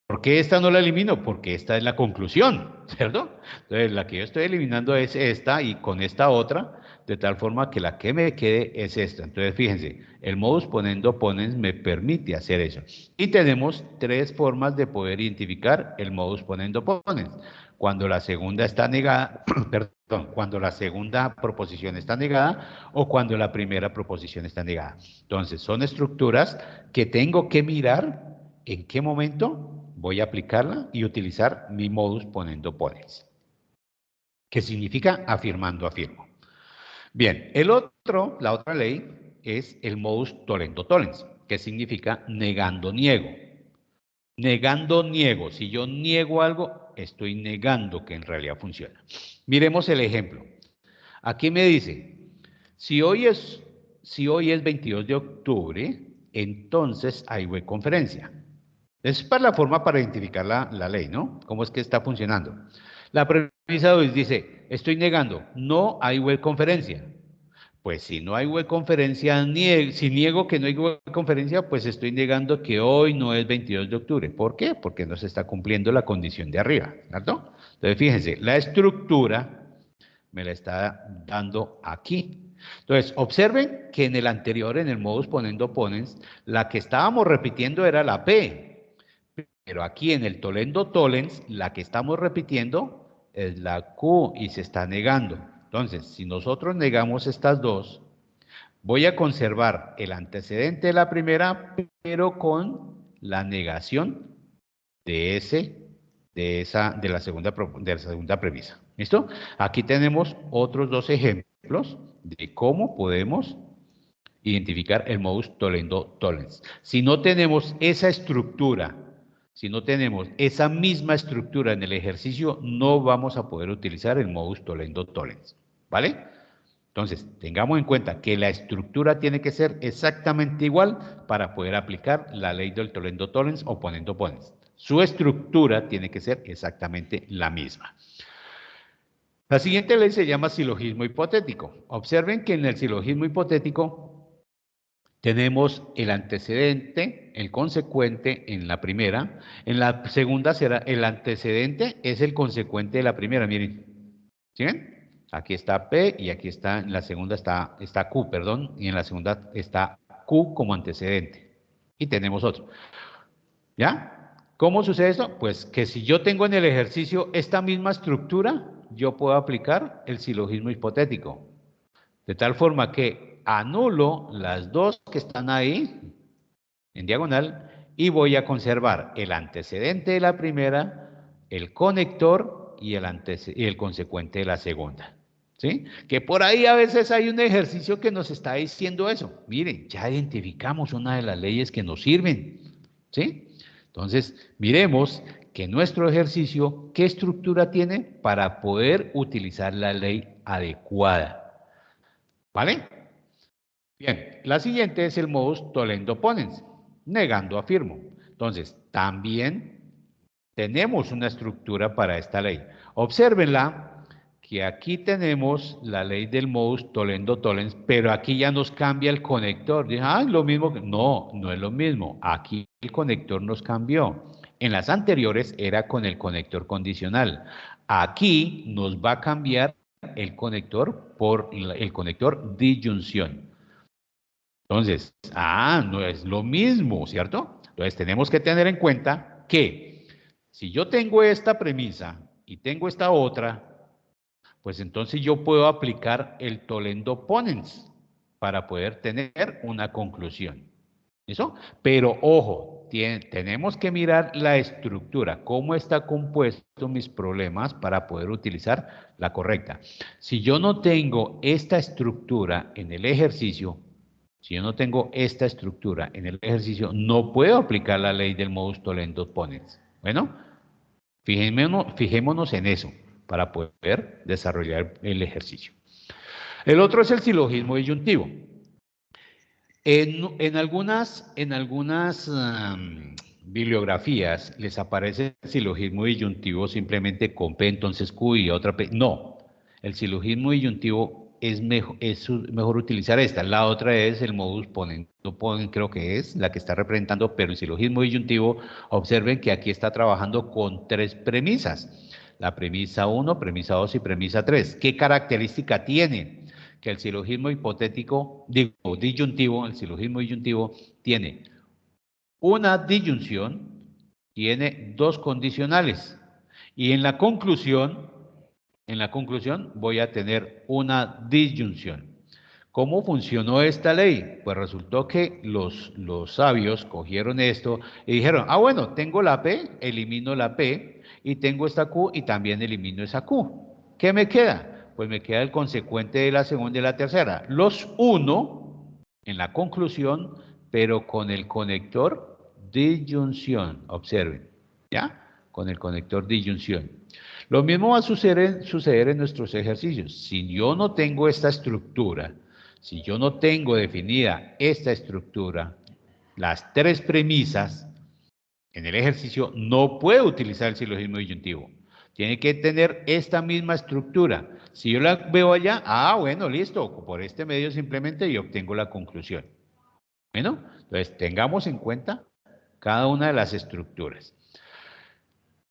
[SPEAKER 1] ¿Por qué esta no la elimino? Porque esta es la conclusión, ¿cierto? Entonces, la que yo estoy eliminando es esta y con esta otra, de tal forma que la que me quede es esta. Entonces, fíjense, el modus ponendo ponens me permite hacer eso. Y tenemos tres formas de poder identificar el modus ponendo ponens. Cuando la segunda está negada, perdón, cuando la segunda proposición está negada o cuando la primera proposición está negada. Entonces, son estructuras que tengo que mirar en qué momento voy a aplicarla y utilizar mi modus ponendo ponens, que significa afirmando afirmo. Bien, la otra ley es el modus tollendo tollens, que significa negando niego. Negando niego. Si yo niego algo, estoy negando que en realidad funciona. Miremos el ejemplo. Aquí me dice, si hoy es 22 de octubre, entonces hay web conferencia. Es para la forma para identificar la ley, ¿no? ¿Cómo es que está funcionando? La premisa 2 dice, estoy negando, no hay web conferencia. Pues si no hay web conferencia, si niego que no hay web conferencia, pues estoy negando que hoy no es 22 de octubre. ¿Por qué? Porque no se está cumpliendo la condición de arriba, ¿cierto? Entonces, fíjense, la estructura me la está dando aquí. Entonces, observen que en el anterior, en el modus ponendo ponens, la que estábamos repitiendo era la P, pero aquí en el tolendo tollens, la que estamos repitiendo es la Q y se está negando. Entonces, si nosotros negamos estas dos, voy a conservar el antecedente de la primera, pero con la negación de la segunda premisa. ¿Listo? Aquí tenemos otros dos ejemplos de cómo podemos identificar el modus tollendo tollens. Si no tenemos esa estructura, si no tenemos esa misma estructura en el ejercicio, no vamos a poder utilizar el modus tollendo tollens. ¿Vale? Entonces, tengamos en cuenta que la estructura tiene que ser exactamente igual para poder aplicar la ley del tolendo tollens o ponendo ponens. Su estructura tiene que ser exactamente la misma. La siguiente ley se llama silogismo hipotético. Observen que en el silogismo hipotético tenemos el antecedente, el consecuente en la primera. En la segunda será el antecedente es el consecuente de la primera. Miren, ¿sí ven? Aquí está P y aquí está, en la segunda está Q, perdón, y en la segunda está Q como antecedente. Y tenemos otro. ¿Ya? ¿Cómo sucede esto? Pues que si yo tengo en el ejercicio esta misma estructura, yo puedo aplicar el silogismo hipotético. De tal forma que anulo las dos que están ahí, en diagonal, y voy a conservar el antecedente de la primera, el conector y el consecuente de la segunda. ¿Sí? Que por ahí a veces hay un ejercicio que nos está diciendo eso. Miren, ya identificamos una de las leyes que nos sirven. ¿Sí? Entonces, miremos que nuestro ejercicio, ¿qué estructura tiene para poder utilizar la ley adecuada? ¿Vale? Bien, la siguiente es el modus tollendo ponens, negando afirmo. Entonces, también tenemos una estructura para esta ley. Obsérvenla que aquí tenemos la ley del modus tollendo tollens, pero aquí ya nos cambia el conector. Dije, ah, lo mismo. No, no es lo mismo. Aquí el conector nos cambió. En las anteriores era con el conector condicional. Aquí nos va a cambiar el conector por el conector disyunción. Entonces, no es lo mismo, ¿cierto? Entonces tenemos que tener en cuenta que si yo tengo esta premisa y tengo esta otra, pues entonces yo puedo aplicar el tolendo ponens para poder tener una conclusión. ¿Eso? Pero ojo, tenemos que mirar la estructura, cómo está compuesto mis problemas para poder utilizar la correcta. Si yo no tengo esta estructura en el ejercicio, no puedo aplicar la ley del modus tollendo ponens. Bueno, fijémonos en eso para poder desarrollar el ejercicio. El otro es el silogismo disyuntivo. En algunas bibliografías les aparece el silogismo disyuntivo simplemente con P, entonces Q y otra P. No, el silogismo disyuntivo es mejor utilizar esta. La otra es el modus ponendo ponens, creo que es la que está representando, pero el silogismo disyuntivo, observen que aquí está trabajando con tres premisas. La premisa 1, premisa 2 y premisa 3. ¿Qué característica tiene? Que el silogismo disyuntivo, el silogismo disyuntivo tiene una disyunción, tiene dos condicionales y en la conclusión voy a tener una disyunción. ¿Cómo funcionó esta ley? Pues resultó que los sabios cogieron esto y dijeron, bueno, tengo la P, elimino la P, y tengo esta Q y también elimino esa Q. ¿Qué me queda? Pues me queda el consecuente de la segunda y la tercera. Los uno en la conclusión, pero con el conector disyunción. Observen, ¿ya? Con el conector disyunción. Lo mismo va a suceder en nuestros ejercicios. Si yo no tengo esta estructura, si yo no tengo definida esta estructura, las tres premisas, en el ejercicio no puedo utilizar el silogismo disyuntivo. Tiene que tener esta misma estructura. Si yo la veo allá, bueno, listo, por este medio simplemente yo obtengo la conclusión. Bueno, entonces tengamos en cuenta cada una de las estructuras.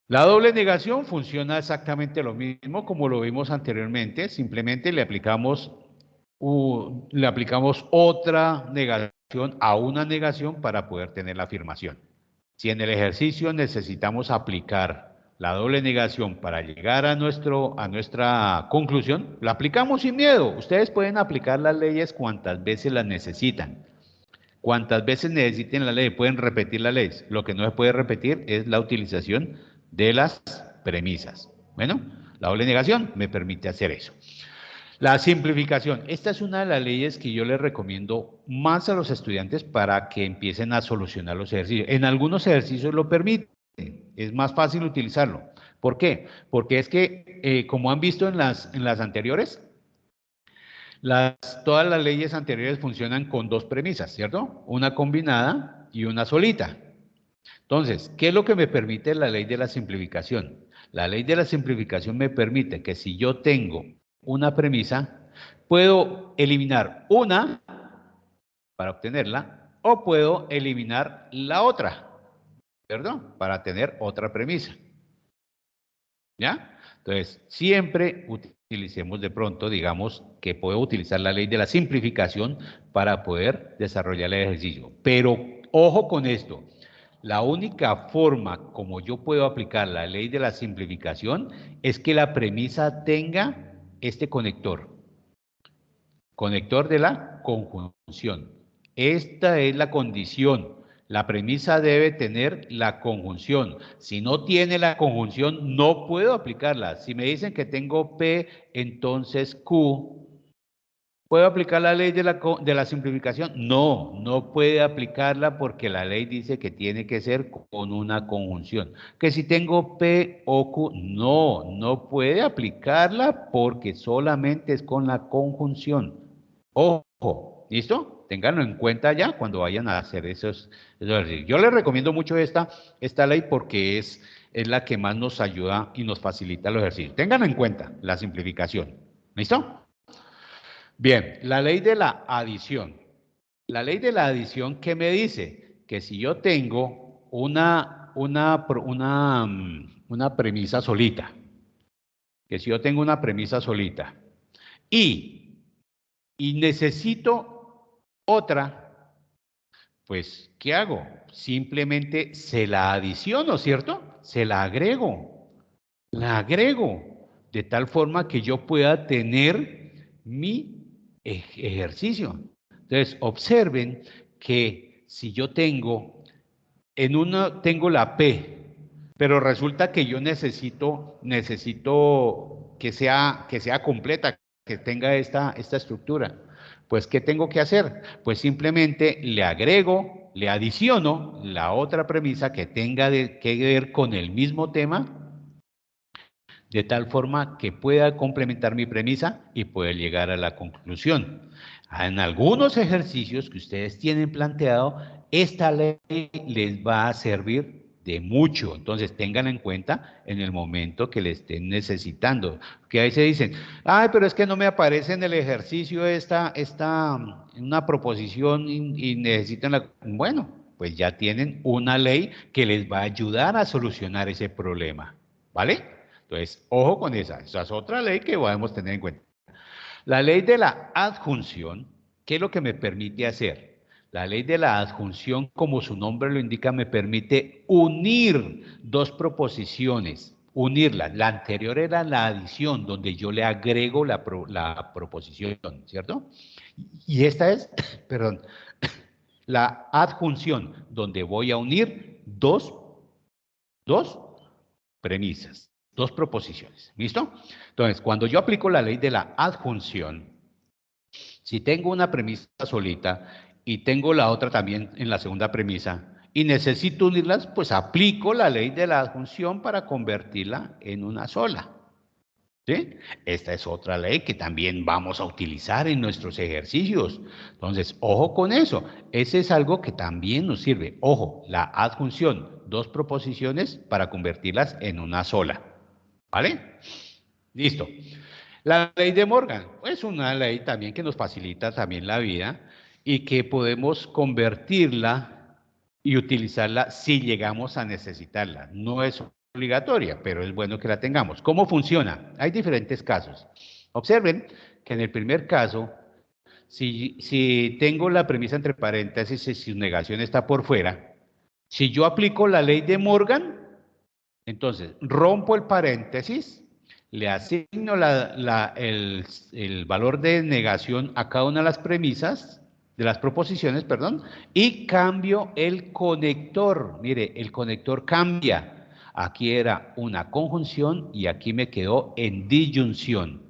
[SPEAKER 1] La doble negación funciona exactamente lo mismo como lo vimos anteriormente, simplemente le aplicamos otra negación a una negación para poder tener la afirmación. Si en el ejercicio necesitamos aplicar la doble negación para llegar a nuestra conclusión, la aplicamos sin miedo. Ustedes pueden aplicar las leyes cuantas veces las necesitan. Cuantas veces necesiten la ley, pueden repetir la ley. Lo que no se puede repetir es la utilización de las premisas. Bueno, la doble negación me permite hacer eso. La simplificación. Esta es una de las leyes que yo les recomiendo más a los estudiantes para que empiecen a solucionar los ejercicios. En algunos ejercicios lo permiten, es más fácil utilizarlo. ¿Por qué? Porque es que, como han visto en las anteriores, todas las leyes anteriores funcionan con dos premisas, ¿cierto? Una combinada y una solita. Entonces, ¿qué es lo que me permite la ley de la simplificación? La ley de la simplificación me permite que si yo tengo una premisa, puedo eliminar una para obtenerla o puedo eliminar la otra, ¿cierto? Para tener otra premisa. ¿Ya? Entonces, siempre utilicemos de pronto, digamos, que puedo utilizar la ley de la simplificación para poder desarrollar el ejercicio. Pero, ojo con esto. La única forma como yo puedo aplicar la ley de la simplificación es que la premisa tenga este conector de la conjunción. Esta es la condición. La premisa debe tener la conjunción. Si no tiene la conjunción, no puedo aplicarla. Si me dicen que tengo P, entonces Q, ¿puedo aplicar la ley de la simplificación? No, no puede aplicarla porque la ley dice que tiene que ser con una conjunción. Que si tengo P o Q, no puede aplicarla porque solamente es con la conjunción. Ojo, ¿listo? Ténganlo en cuenta ya cuando vayan a hacer esos ejercicios. Yo les recomiendo mucho esta ley porque es la que más nos ayuda y nos facilita los ejercicios. Ténganlo en cuenta, la simplificación. ¿Listo? Bien, la ley de la adición. La ley de la adición, ¿qué me dice? Que si yo tengo una premisa solita, y necesito otra, pues, ¿qué hago? Simplemente se la adiciono, ¿cierto? Se la agrego, de tal forma que yo pueda tener mi ejercicio. Entonces, observen que si yo tengo la P, pero resulta que yo necesito que sea completa, que tenga esta estructura. Pues, ¿qué tengo que hacer? Pues simplemente le adiciono la otra premisa que tenga que ver con el mismo tema, de tal forma que pueda complementar mi premisa y poder llegar a la conclusión. En algunos ejercicios que ustedes tienen planteado, esta ley les va a servir de mucho. Entonces, tengan en cuenta en el momento que le estén necesitando. Que ahí se dicen, ay, pero es que no me aparece en el ejercicio una proposición y necesitan la... Bueno, pues ya tienen una ley que les va a ayudar a solucionar ese problema. ¿Vale? Entonces, ojo con esa es otra ley que debemos tener en cuenta. La ley de la adjunción, ¿qué es lo que me permite hacer? La ley de la adjunción, como su nombre lo indica, me permite unir dos proposiciones, unirlas. La anterior era la adición, donde yo le agrego la proposición, ¿cierto? Y esta es, perdón, la adjunción, donde voy a unir dos premisas. Dos proposiciones, ¿listo? Entonces, cuando yo aplico la ley de la adjunción, si tengo una premisa solita y tengo la otra también en la segunda premisa y necesito unirlas, pues aplico la ley de la adjunción para convertirla en una sola. ¿Sí? Esta es otra ley que también vamos a utilizar en nuestros ejercicios. Entonces, ojo con eso. Ese es algo que también nos sirve. Ojo, la adjunción, dos proposiciones para convertirlas en una sola. ¿Vale? Listo. La ley de Morgan es una ley también que nos facilita también la vida y que podemos convertirla y utilizarla si llegamos a necesitarla. No es obligatoria, pero es bueno que la tengamos. ¿Cómo funciona? Hay diferentes casos. Observen que en el primer caso, si tengo la premisa entre paréntesis y su negación está por fuera, si yo aplico la ley de Morgan, entonces rompo el paréntesis, le asigno el valor de negación a cada una de las premisas, de las proposiciones, perdón, y cambio el conector. Mire, el conector cambia. Aquí era una conjunción y aquí me quedó en disyunción.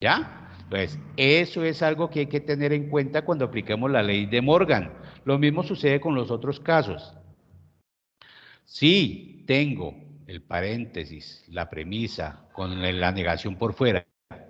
[SPEAKER 1] ¿Ya? Entonces, eso es algo que hay que tener en cuenta cuando apliquemos la ley de Morgan. Lo mismo sucede con los otros casos. Si tengo el paréntesis, la premisa con la negación por fuera,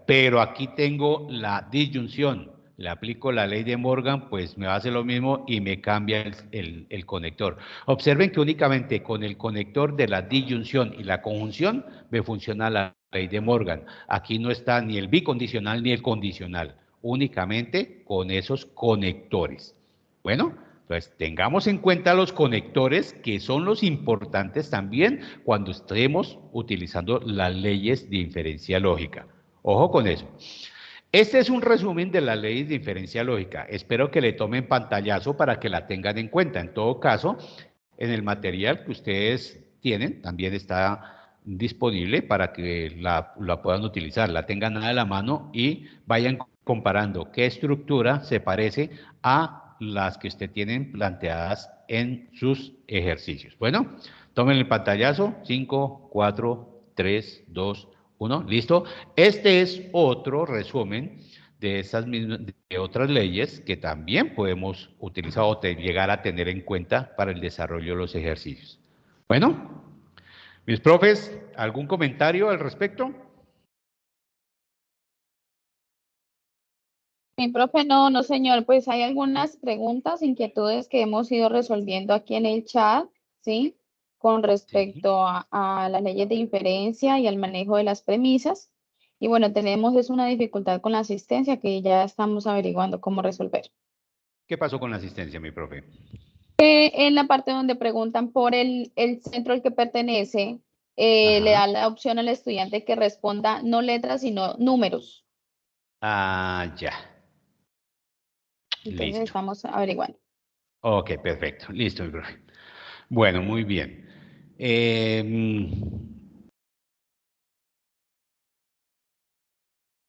[SPEAKER 1] pero aquí tengo la disyunción, le aplico la ley de Morgan, pues me hace lo mismo y me cambia el conector. Observen que únicamente con el conector de la disyunción y la conjunción me funciona la ley de Morgan. Aquí no está ni el bicondicional ni el condicional, únicamente con esos conectores. Bueno, pues tengamos en cuenta los conectores, que son los importantes también cuando estemos utilizando las leyes de inferencia lógica. Ojo con eso. Este es un resumen de las leyes de inferencia lógica. Espero que le tomen pantallazo para que la tengan en cuenta. En todo caso, en el material que ustedes tienen también está disponible para que la puedan utilizar, la tengan a la mano y vayan comparando qué estructura se parece a las que usted tienen planteadas en sus ejercicios. Bueno, tomen el pantallazo, 5, 4, 3, 2, 1, listo. Este es otro resumen de esas mismas, de otras leyes que también podemos utilizar o llegar a tener en cuenta para el desarrollo de los ejercicios. Bueno, mis profes, ¿algún comentario al respecto?
[SPEAKER 4] Mi profe, no, señor, pues hay algunas preguntas, inquietudes que hemos ido resolviendo aquí en el chat, ¿sí? Con respecto a las leyes de inferencia y al manejo de las premisas. Y bueno, tenemos una dificultad con la asistencia que ya estamos averiguando cómo resolver.
[SPEAKER 1] ¿Qué pasó con la asistencia, mi profe?
[SPEAKER 4] En la parte donde preguntan por el centro al que pertenece, le da la opción al estudiante que responda no letras, sino números.
[SPEAKER 1] Ah, ya.
[SPEAKER 4] Entonces
[SPEAKER 1] Listo.
[SPEAKER 4] estamos averiguando.
[SPEAKER 1] Ok, perfecto. Listo, mi profe. Bueno, muy bien.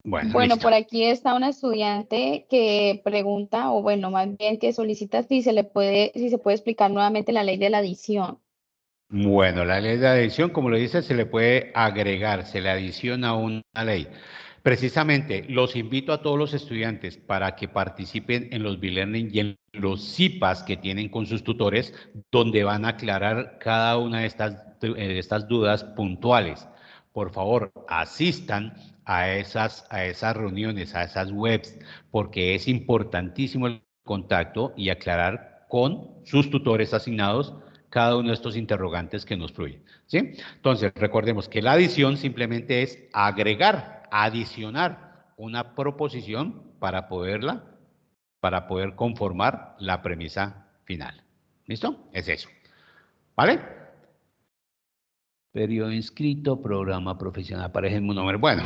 [SPEAKER 1] Bueno, listo.
[SPEAKER 4] Por aquí está una estudiante que pregunta, o bueno, más bien que solicita si se puede explicar nuevamente la ley de la adición.
[SPEAKER 1] Bueno, la ley de adición, como lo dice, se le puede agregar, se le adiciona una ley. Precisamente, los invito a todos los estudiantes para que participen en los B-Learning y en los CIPAS que tienen con sus tutores, donde van a aclarar cada una de estas dudas puntuales. Por favor, asistan a esas reuniones, a esas webs, porque es importantísimo el contacto y aclarar con sus tutores asignados cada uno de estos interrogantes que nos fluyen, ¿sí? Entonces, recordemos que la adición simplemente es agregar, adicionar una proposición para poder conformar la premisa final. ¿Listo? Es eso. ¿Vale? Periodo inscrito, programa profesional, aparece un número. Bueno,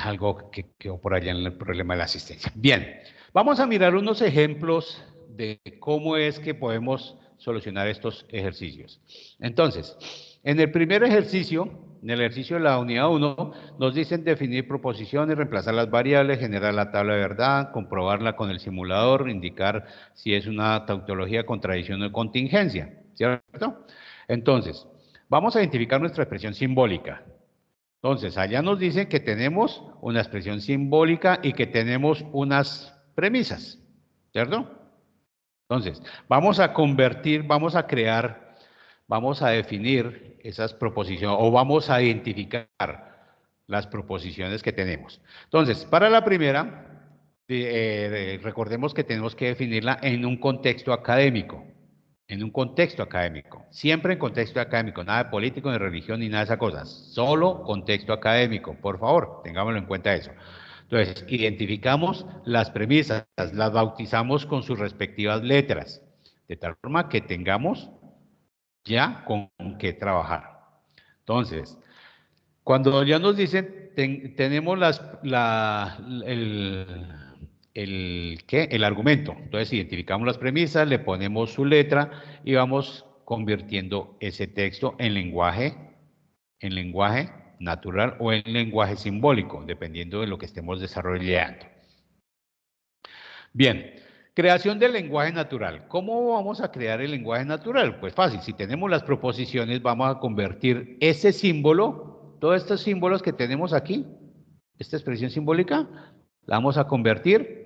[SPEAKER 1] algo que quedó por allá en el problema de la asistencia. Bien, vamos a mirar unos ejemplos de cómo es que podemos solucionar estos ejercicios. Entonces, en el primer ejercicio, en el ejercicio de la unidad 1, nos dicen definir proposiciones, reemplazar las variables, generar la tabla de verdad, comprobarla con el simulador, indicar si es una tautología, contradicción o contingencia, ¿cierto? Entonces, vamos a identificar nuestra expresión simbólica. Entonces, allá nos dicen que tenemos una expresión simbólica y que tenemos unas premisas, ¿cierto? Entonces, vamos a convertir, vamos a crear, vamos a definir esas proposiciones o vamos a identificar las proposiciones que tenemos. Entonces, para la primera, recordemos que tenemos que definirla en un contexto académico. en un contexto académico, siempre en contexto académico, nada de político, ni religión, ni nada de esas cosas, solo contexto académico, por favor, tengámoslo en cuenta eso. Entonces, identificamos las premisas, las bautizamos con sus respectivas letras, de tal forma que tengamos ya con qué trabajar. Entonces, cuando ya nos dicen, tenemos el argumento, entonces identificamos las premisas, le ponemos su letra y vamos convirtiendo ese texto en lenguaje natural o en lenguaje simbólico, dependiendo de lo que estemos desarrollando. Bien, creación del lenguaje natural. ¿Cómo vamos a crear el lenguaje natural? Pues fácil, si tenemos las proposiciones, vamos a convertir ese símbolo, todos estos símbolos que tenemos aquí, esta expresión simbólica, la vamos a convertir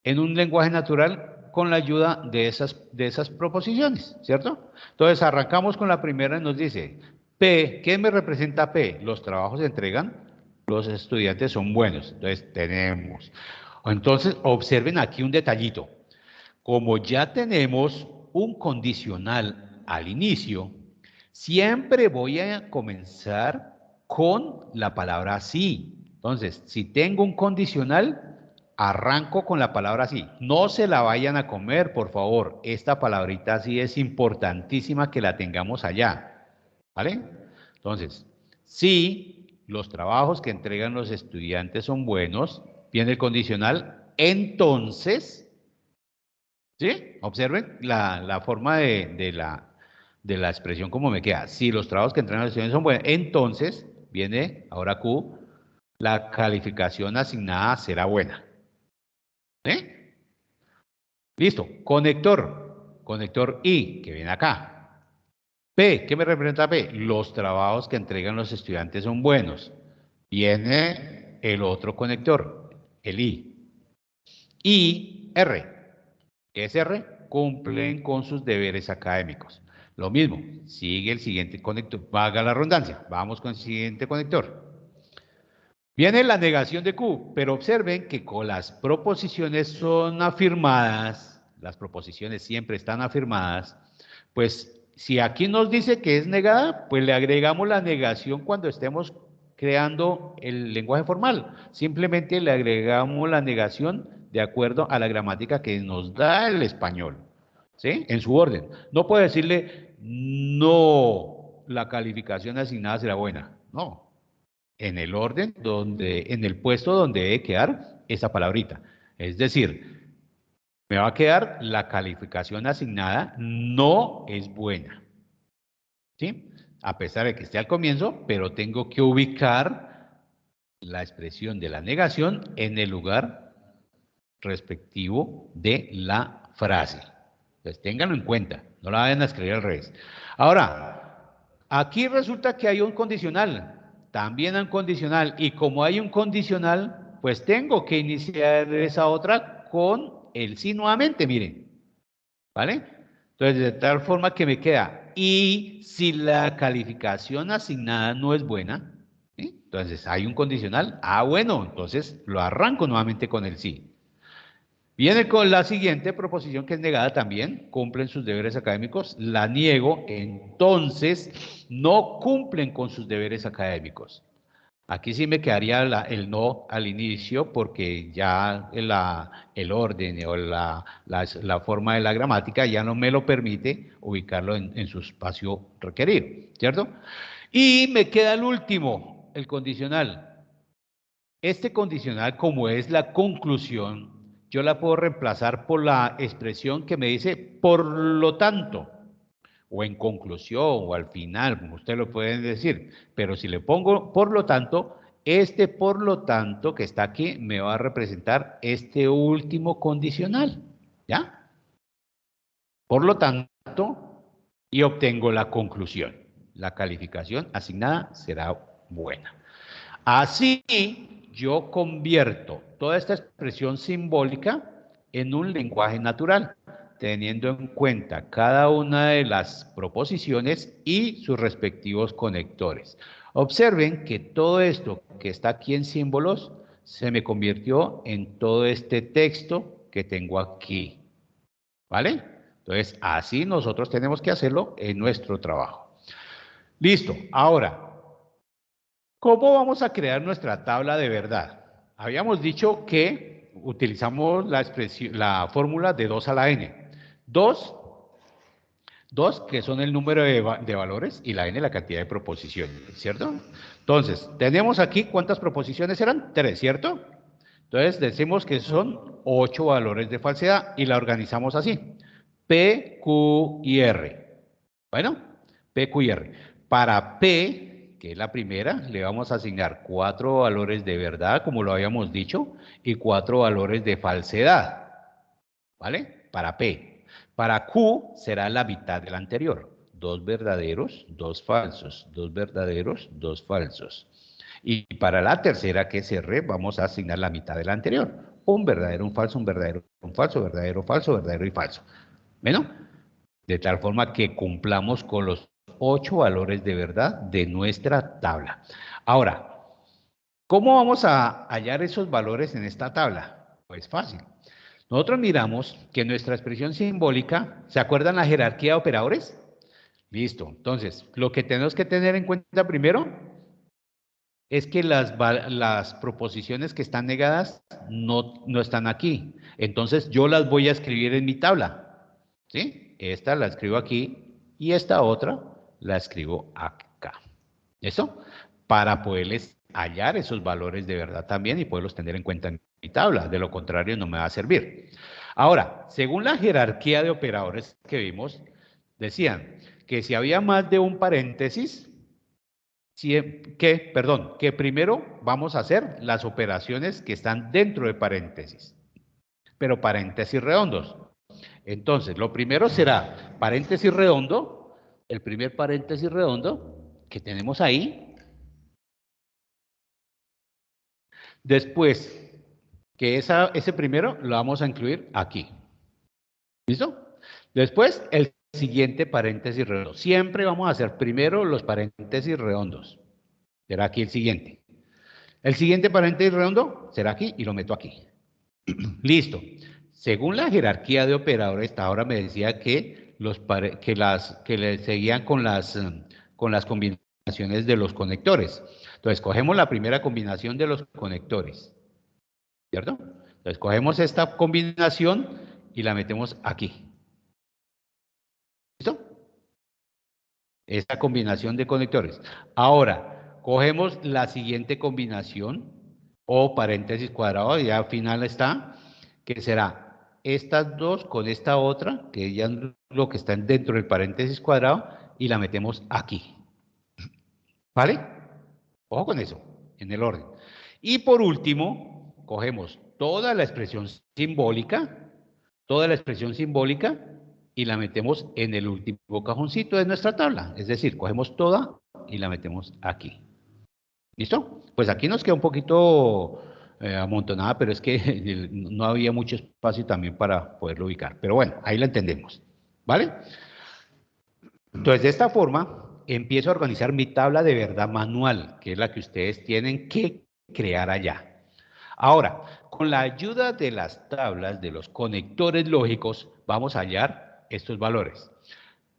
[SPEAKER 1] en un lenguaje natural con la ayuda de esas proposiciones, ¿cierto? Entonces arrancamos con la primera y nos dice, P, ¿qué me representa P? Los trabajos se entregan, los estudiantes son buenos. Entonces tenemos... Entonces, observen aquí un detallito. Como ya tenemos un condicional al inicio, siempre voy a comenzar con la palabra sí. Entonces, si tengo un condicional, arranco con la palabra sí. No se la vayan a comer, por favor. Esta palabrita sí es importantísima que la tengamos allá. ¿Vale? Entonces, si los trabajos que entregan los estudiantes son buenos, viene el condicional, entonces, ¿sí? Observen la forma de la expresión como me queda. Si los trabajos que entregan los estudiantes son buenos, entonces, viene ahora Q, la calificación asignada será buena. ¿Sí? Listo. Conector I, que viene acá. P, ¿qué me representa P? Los trabajos que entregan los estudiantes son buenos. Viene el otro conector, el I. Y R, ¿qué es R? Cumplen con sus deberes académicos. Lo mismo, sigue el siguiente conector, valga la redundancia, vamos con el siguiente conector. Viene la negación de Q, pero observen que con las proposiciones son afirmadas, las proposiciones siempre están afirmadas, pues si aquí nos dice que es negada, pues le agregamos la negación cuando estemos creando el lenguaje formal. Simplemente le agregamos la negación de acuerdo a la gramática que nos da el español, ¿sí? En su orden. No puedo decirle, no, la calificación asignada será buena. No. En el orden en el puesto donde debe quedar esa palabrita. Es decir, me va a quedar la calificación asignada no es buena. ¿Sí? A pesar de que esté al comienzo, pero tengo que ubicar la expresión de la negación en el lugar respectivo de la frase. Entonces, ténganlo en cuenta, no la vayan a escribir al revés. Ahora, aquí resulta que hay un condicional, también hay un condicional, y como hay un condicional, pues tengo que iniciar esa otra con el sí nuevamente, miren, ¿vale? Entonces, de tal forma que me queda, y si la calificación asignada no es buena, ¿sí? Entonces hay un condicional, bueno, entonces lo arranco nuevamente con el sí. Viene con la siguiente proposición que es negada también, cumplen sus deberes académicos, la niego, entonces no cumplen con sus deberes académicos. Aquí sí me quedaría el no al inicio porque ya el orden o la forma de la gramática ya no me lo permite ubicarlo en su espacio requerido, ¿cierto? Y me queda el último, el condicional. Este condicional, como es la conclusión, yo la puedo reemplazar por la expresión que me dice por lo tanto, o en conclusión, o al final, como ustedes lo pueden decir. Pero si le pongo por lo tanto, este por lo tanto que está aquí me va a representar este último condicional, ¿ya? Por lo tanto, y obtengo la conclusión. La calificación asignada será buena. Así, yo convierto toda esta expresión simbólica en un lenguaje natural, teniendo en cuenta cada una de las proposiciones y sus respectivos conectores. Observen que todo esto que está aquí en símbolos se me convirtió en todo este texto que tengo aquí. ¿Vale? Entonces, así nosotros tenemos que hacerlo en nuestro trabajo. Listo. Ahora, ¿cómo vamos a crear nuestra tabla de verdad? Habíamos dicho que utilizamos la fórmula de 2 a la n. 2, que son el número de valores, y la n, la cantidad de proposiciones, ¿cierto? Entonces, tenemos aquí, ¿cuántas proposiciones eran? 3, ¿cierto? Entonces, decimos que son 8 valores de falsedad y la organizamos así. P, Q y R. Bueno, P, Q y R. Para P, que es la primera, le vamos a asignar 4 valores de verdad, como lo habíamos dicho, y 4 valores de falsedad. ¿Vale? Para P. Para Q será la mitad del anterior. 2 verdaderos, 2 falsos. 2 verdaderos, 2 falsos. Y para la tercera, que es R, vamos a asignar la mitad del anterior. Un verdadero, un falso, un verdadero, un falso, verdadero, falso, verdadero y falso. ¿Bueno? De tal forma que cumplamos con los 8 valores de verdad de nuestra tabla. Ahora, ¿cómo vamos a hallar esos valores en esta tabla? Pues fácil. Nosotros miramos que nuestra expresión simbólica, ¿se acuerdan la jerarquía de operadores? Listo. Entonces, lo que tenemos que tener en cuenta primero es que las proposiciones que están negadas no están aquí. Entonces, yo las voy a escribir en mi tabla. ¿Sí? Esta la escribo aquí y esta otra la escribo acá. ¿Listo? Para poderles hallar esos valores de verdad también y poderlos tener en cuenta en mi tabla. De lo contrario, no me va a servir. Ahora, según la jerarquía de operadores que vimos, decían que si había más de un paréntesis, que primero vamos a hacer las operaciones que están dentro de paréntesis, pero paréntesis redondos. Entonces, lo primero será paréntesis redondo, el primer paréntesis redondo que tenemos ahí. Después, que ese primero lo vamos a incluir aquí. ¿Listo? Después, el siguiente paréntesis redondo. Siempre vamos a hacer primero los paréntesis redondos. Será aquí el siguiente. El siguiente paréntesis redondo será aquí y lo meto aquí. Listo. Según la jerarquía de operadores, hasta ahora me decía que le seguían con las combinaciones de los conectores. Entonces, cogemos la primera combinación de los conectores, ¿cierto? Entonces, cogemos esta combinación y la metemos aquí. ¿Listo? Esta combinación de conectores. Ahora, cogemos la siguiente combinación o paréntesis cuadrado, y al final está, que será estas dos con esta otra, que ya es lo que está dentro del paréntesis cuadrado, y la metemos aquí. ¿Vale? Ojo con eso, en el orden. Y por último, cogemos toda la expresión simbólica, y la metemos en el último cajoncito de nuestra tabla. Es decir, cogemos toda y la metemos aquí. ¿Listo? Pues aquí nos queda un poquito amontonada, pero es que no había mucho espacio también para poderlo ubicar. Pero bueno, ahí la entendemos. ¿Vale? Entonces, de esta forma, empiezo a organizar mi tabla de verdad manual, que es la que ustedes tienen que crear allá. Ahora, con la ayuda de las tablas, de los conectores lógicos, vamos a hallar estos valores.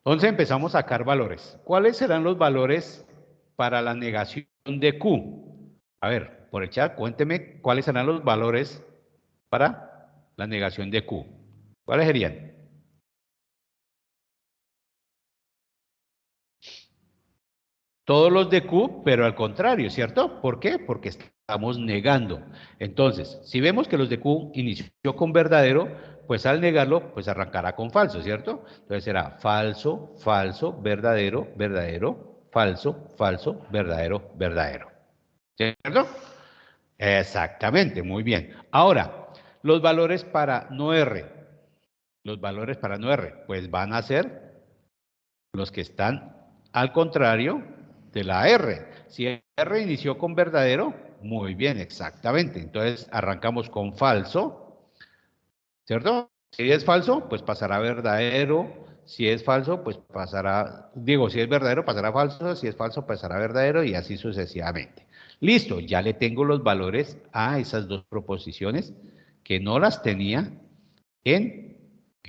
[SPEAKER 1] Entonces empezamos a sacar valores. ¿Cuáles serán los valores para la negación de Q? A ver, por el chat, cuénteme cuáles serán los valores para la negación de Q. ¿Cuáles serían? Todos los de Q, pero al contrario, ¿cierto? ¿Por qué? Porque estamos negando. Entonces, si vemos que los de Q inició con verdadero, pues al negarlo, pues arrancará con falso, ¿cierto? Entonces será falso, falso, verdadero, verdadero, falso, falso, verdadero, verdadero. ¿Cierto? Exactamente, muy bien. Ahora, los valores para no R. Los valores para no R, pues van a ser los que están al contrario de la R. Si R inició con verdadero, muy bien, exactamente. Entonces arrancamos con falso, ¿cierto? Si es falso, pues pasará a verdadero. Si es falso, pues pasará, si es verdadero, pasará a falso. Si es falso, pasará a verdadero y así sucesivamente. Listo, ya le tengo los valores a esas dos proposiciones que no las tenía en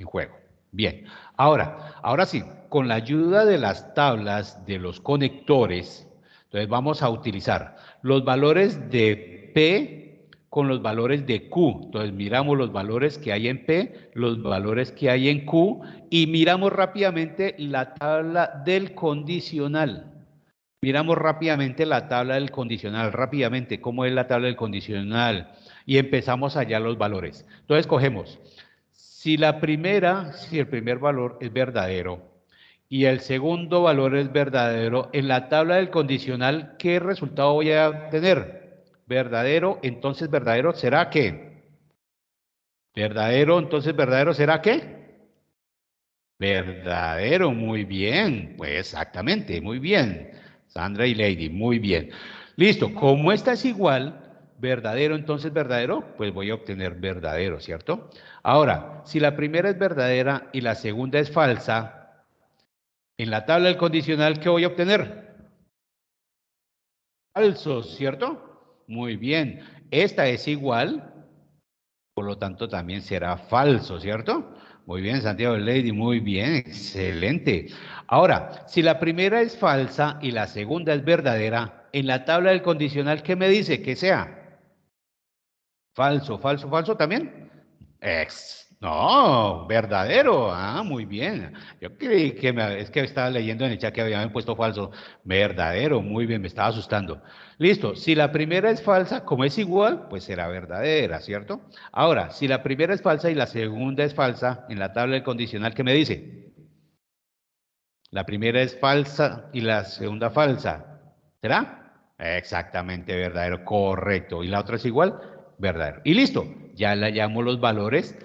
[SPEAKER 1] juego. Bien, ahora sí, con la ayuda de las tablas de los conectores, entonces vamos a utilizar los valores de P con los valores de Q. Entonces miramos los valores que hay en P, los valores que hay en Q y miramos rápidamente la tabla del condicional. Miramos rápidamente la tabla del condicional, rápidamente, cómo es la tabla del condicional y empezamos a hallar los valores. Entonces cogemos, si el primer valor es verdadero y el segundo valor es verdadero, en la tabla del condicional, ¿qué resultado voy a obtener? Verdadero, entonces verdadero será ¿qué? Verdadero, entonces verdadero será ¿qué? Verdadero, muy bien, pues exactamente, muy bien. Sandra y Lady, muy bien. Listo, como esta es igual, verdadero, entonces verdadero, pues voy a obtener verdadero, ¿cierto? Ahora, si la primera es verdadera y la segunda es falsa, en la tabla del condicional, ¿qué voy a obtener? Falso, ¿cierto? Muy bien. Esta es igual, por lo tanto también será falso, ¿cierto? Muy bien, Santiago Lady, muy bien, excelente. Ahora, si la primera es falsa y la segunda es verdadera, en la tabla del condicional, ¿qué me dice? Que sea falso, falso, falso también. No, verdadero. Ah, muy bien. Yo creí que es que estaba leyendo en el chat que habían puesto falso. Verdadero, muy bien, me estaba asustando. Listo, si la primera es falsa, como es igual, pues será verdadera, ¿cierto? Ahora, si la primera es falsa y la segunda es falsa, en la tabla del condicional, ¿qué me dice? La primera es falsa y la segunda falsa. ¿Será? Exactamente verdadero, correcto. ¿Y la otra es igual? Verdadero. Y listo, ya le hallamos los valores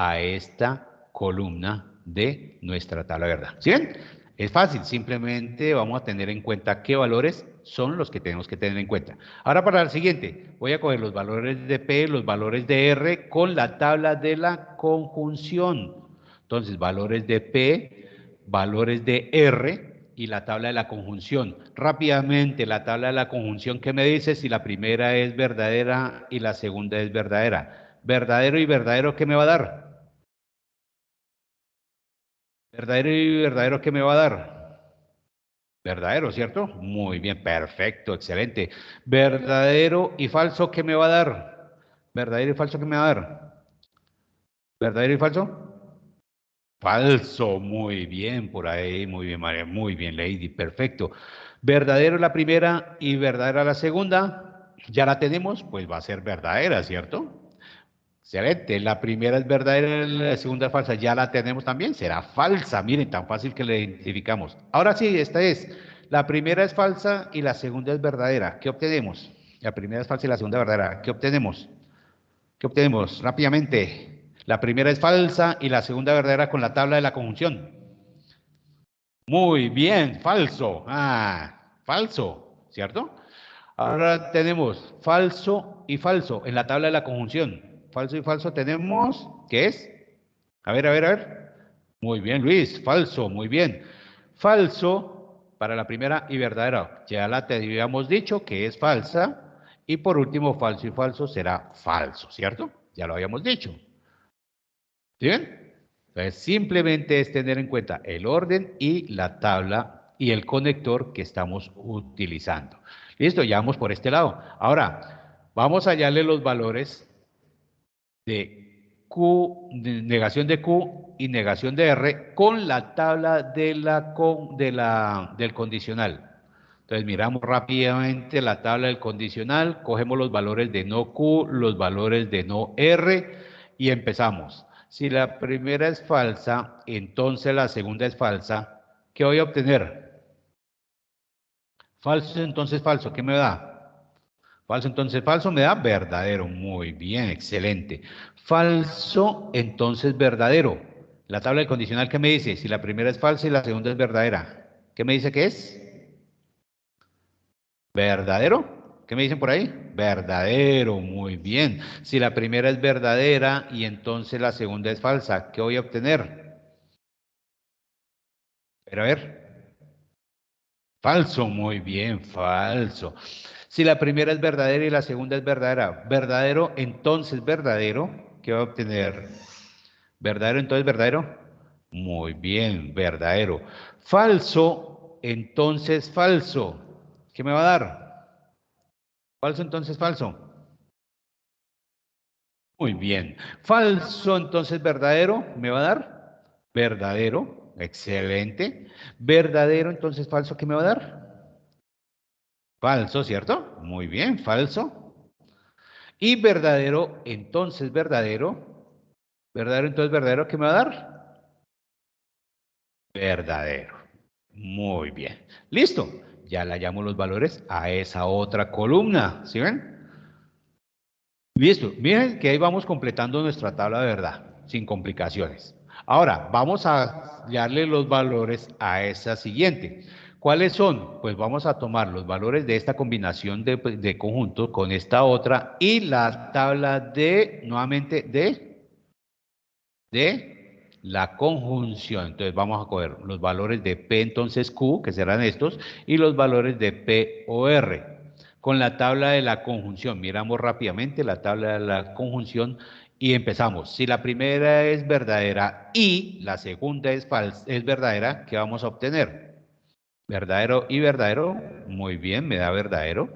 [SPEAKER 1] a esta columna de nuestra tabla de verdad. ¿Sí ven? Es fácil, simplemente vamos a tener en cuenta qué valores son los que tenemos que tener en cuenta. Ahora para el siguiente, voy a coger los valores de P, los valores de R con la tabla de la conjunción. Entonces, valores de P, valores de R y la tabla de la conjunción. Rápidamente, la tabla de la conjunción, ¿qué me dice si la primera es verdadera y la segunda es verdadera? Verdadero y verdadero, ¿qué me va a dar? Verdadero y verdadero, ¿qué me va a dar? Verdadero, ¿cierto? Muy bien, perfecto, excelente. Verdadero y falso, ¿qué me va a dar? Verdadero y falso, ¿qué me va a dar? ¿Verdadero y falso? Falso, muy bien, por ahí, muy bien, María, muy bien, Lady, perfecto. Verdadero la primera y verdadera la segunda, ya la tenemos, pues va a ser verdadera, ¿cierto? Excelente, la primera es verdadera, la segunda es falsa, ya la tenemos también, será falsa, miren, tan fácil que la identificamos. Ahora sí, esta es, la primera es falsa y la segunda es verdadera, ¿qué obtenemos? La primera es falsa y la segunda es verdadera, ¿qué obtenemos? ¿Qué obtenemos? Rápidamente, la primera es falsa y la segunda verdadera con la tabla de la conjunción. Muy bien, falso, falso, ¿cierto? Ahora tenemos falso y falso en la tabla de la conjunción. Falso y falso tenemos, ¿qué es? A ver, a ver, a ver. Muy bien, Luis, falso, muy bien. Falso para la primera y verdadera. Ya la te habíamos dicho que es falsa. Y por último, falso y falso será falso, ¿cierto? Ya lo habíamos dicho. ¿Sí ven? Entonces, simplemente es tener en cuenta el orden y la tabla y el conector que estamos utilizando. Listo, ya vamos por este lado. Ahora, vamos a hallarle los valores de Q, de negación de Q y negación de R con la tabla del condicional. Entonces miramos rápidamente la tabla del condicional, cogemos los valores de no Q, los valores de no R y empezamos. Si la primera es falsa, entonces la segunda es falsa. ¿Qué voy a obtener? Falso, entonces falso. ¿Qué me da? Falso, entonces falso me da verdadero. Muy bien, excelente. Falso, entonces verdadero. La tabla del condicional, ¿qué me dice? Si la primera es falsa y la segunda es verdadera. ¿Qué me dice que es? ¿Verdadero? ¿Qué me dicen por ahí? Verdadero, muy bien. Si la primera es verdadera y entonces la segunda es falsa, ¿qué voy a obtener? Pero a ver. Falso, muy bien, falso. Si la primera es verdadera y la segunda es verdadera, verdadero, entonces verdadero, ¿qué va a obtener? Verdadero, entonces verdadero. Muy bien, verdadero. Falso, entonces falso. ¿Qué me va a dar? Falso, entonces falso. Muy bien. Falso, entonces verdadero. ¿Me va a dar? Verdadero. Excelente. Verdadero, entonces falso. ¿Qué me va a dar? Falso, ¿cierto? Muy bien, falso. Y verdadero, entonces verdadero. Verdadero, entonces verdadero. ¿Qué me va a dar? Verdadero. Muy bien. Listo. Ya le hallamos los valores a esa otra columna. ¿Sí ven? Listo. Miren que ahí vamos completando nuestra tabla de verdad, sin complicaciones. Ahora, vamos a darle los valores a esa siguiente. ¿Cuáles son? Pues vamos a tomar los valores de esta combinación de conjuntos con esta otra y la tabla de, nuevamente, de la conjunción. Entonces vamos a coger los valores de P, entonces Q, que serán estos, y los valores de P o R. Con la tabla de la conjunción, miramos rápidamente la tabla de la conjunción y empezamos. Si la primera es verdadera y la segunda es verdadera, ¿qué vamos a obtener? Verdadero y verdadero, muy bien, me da verdadero.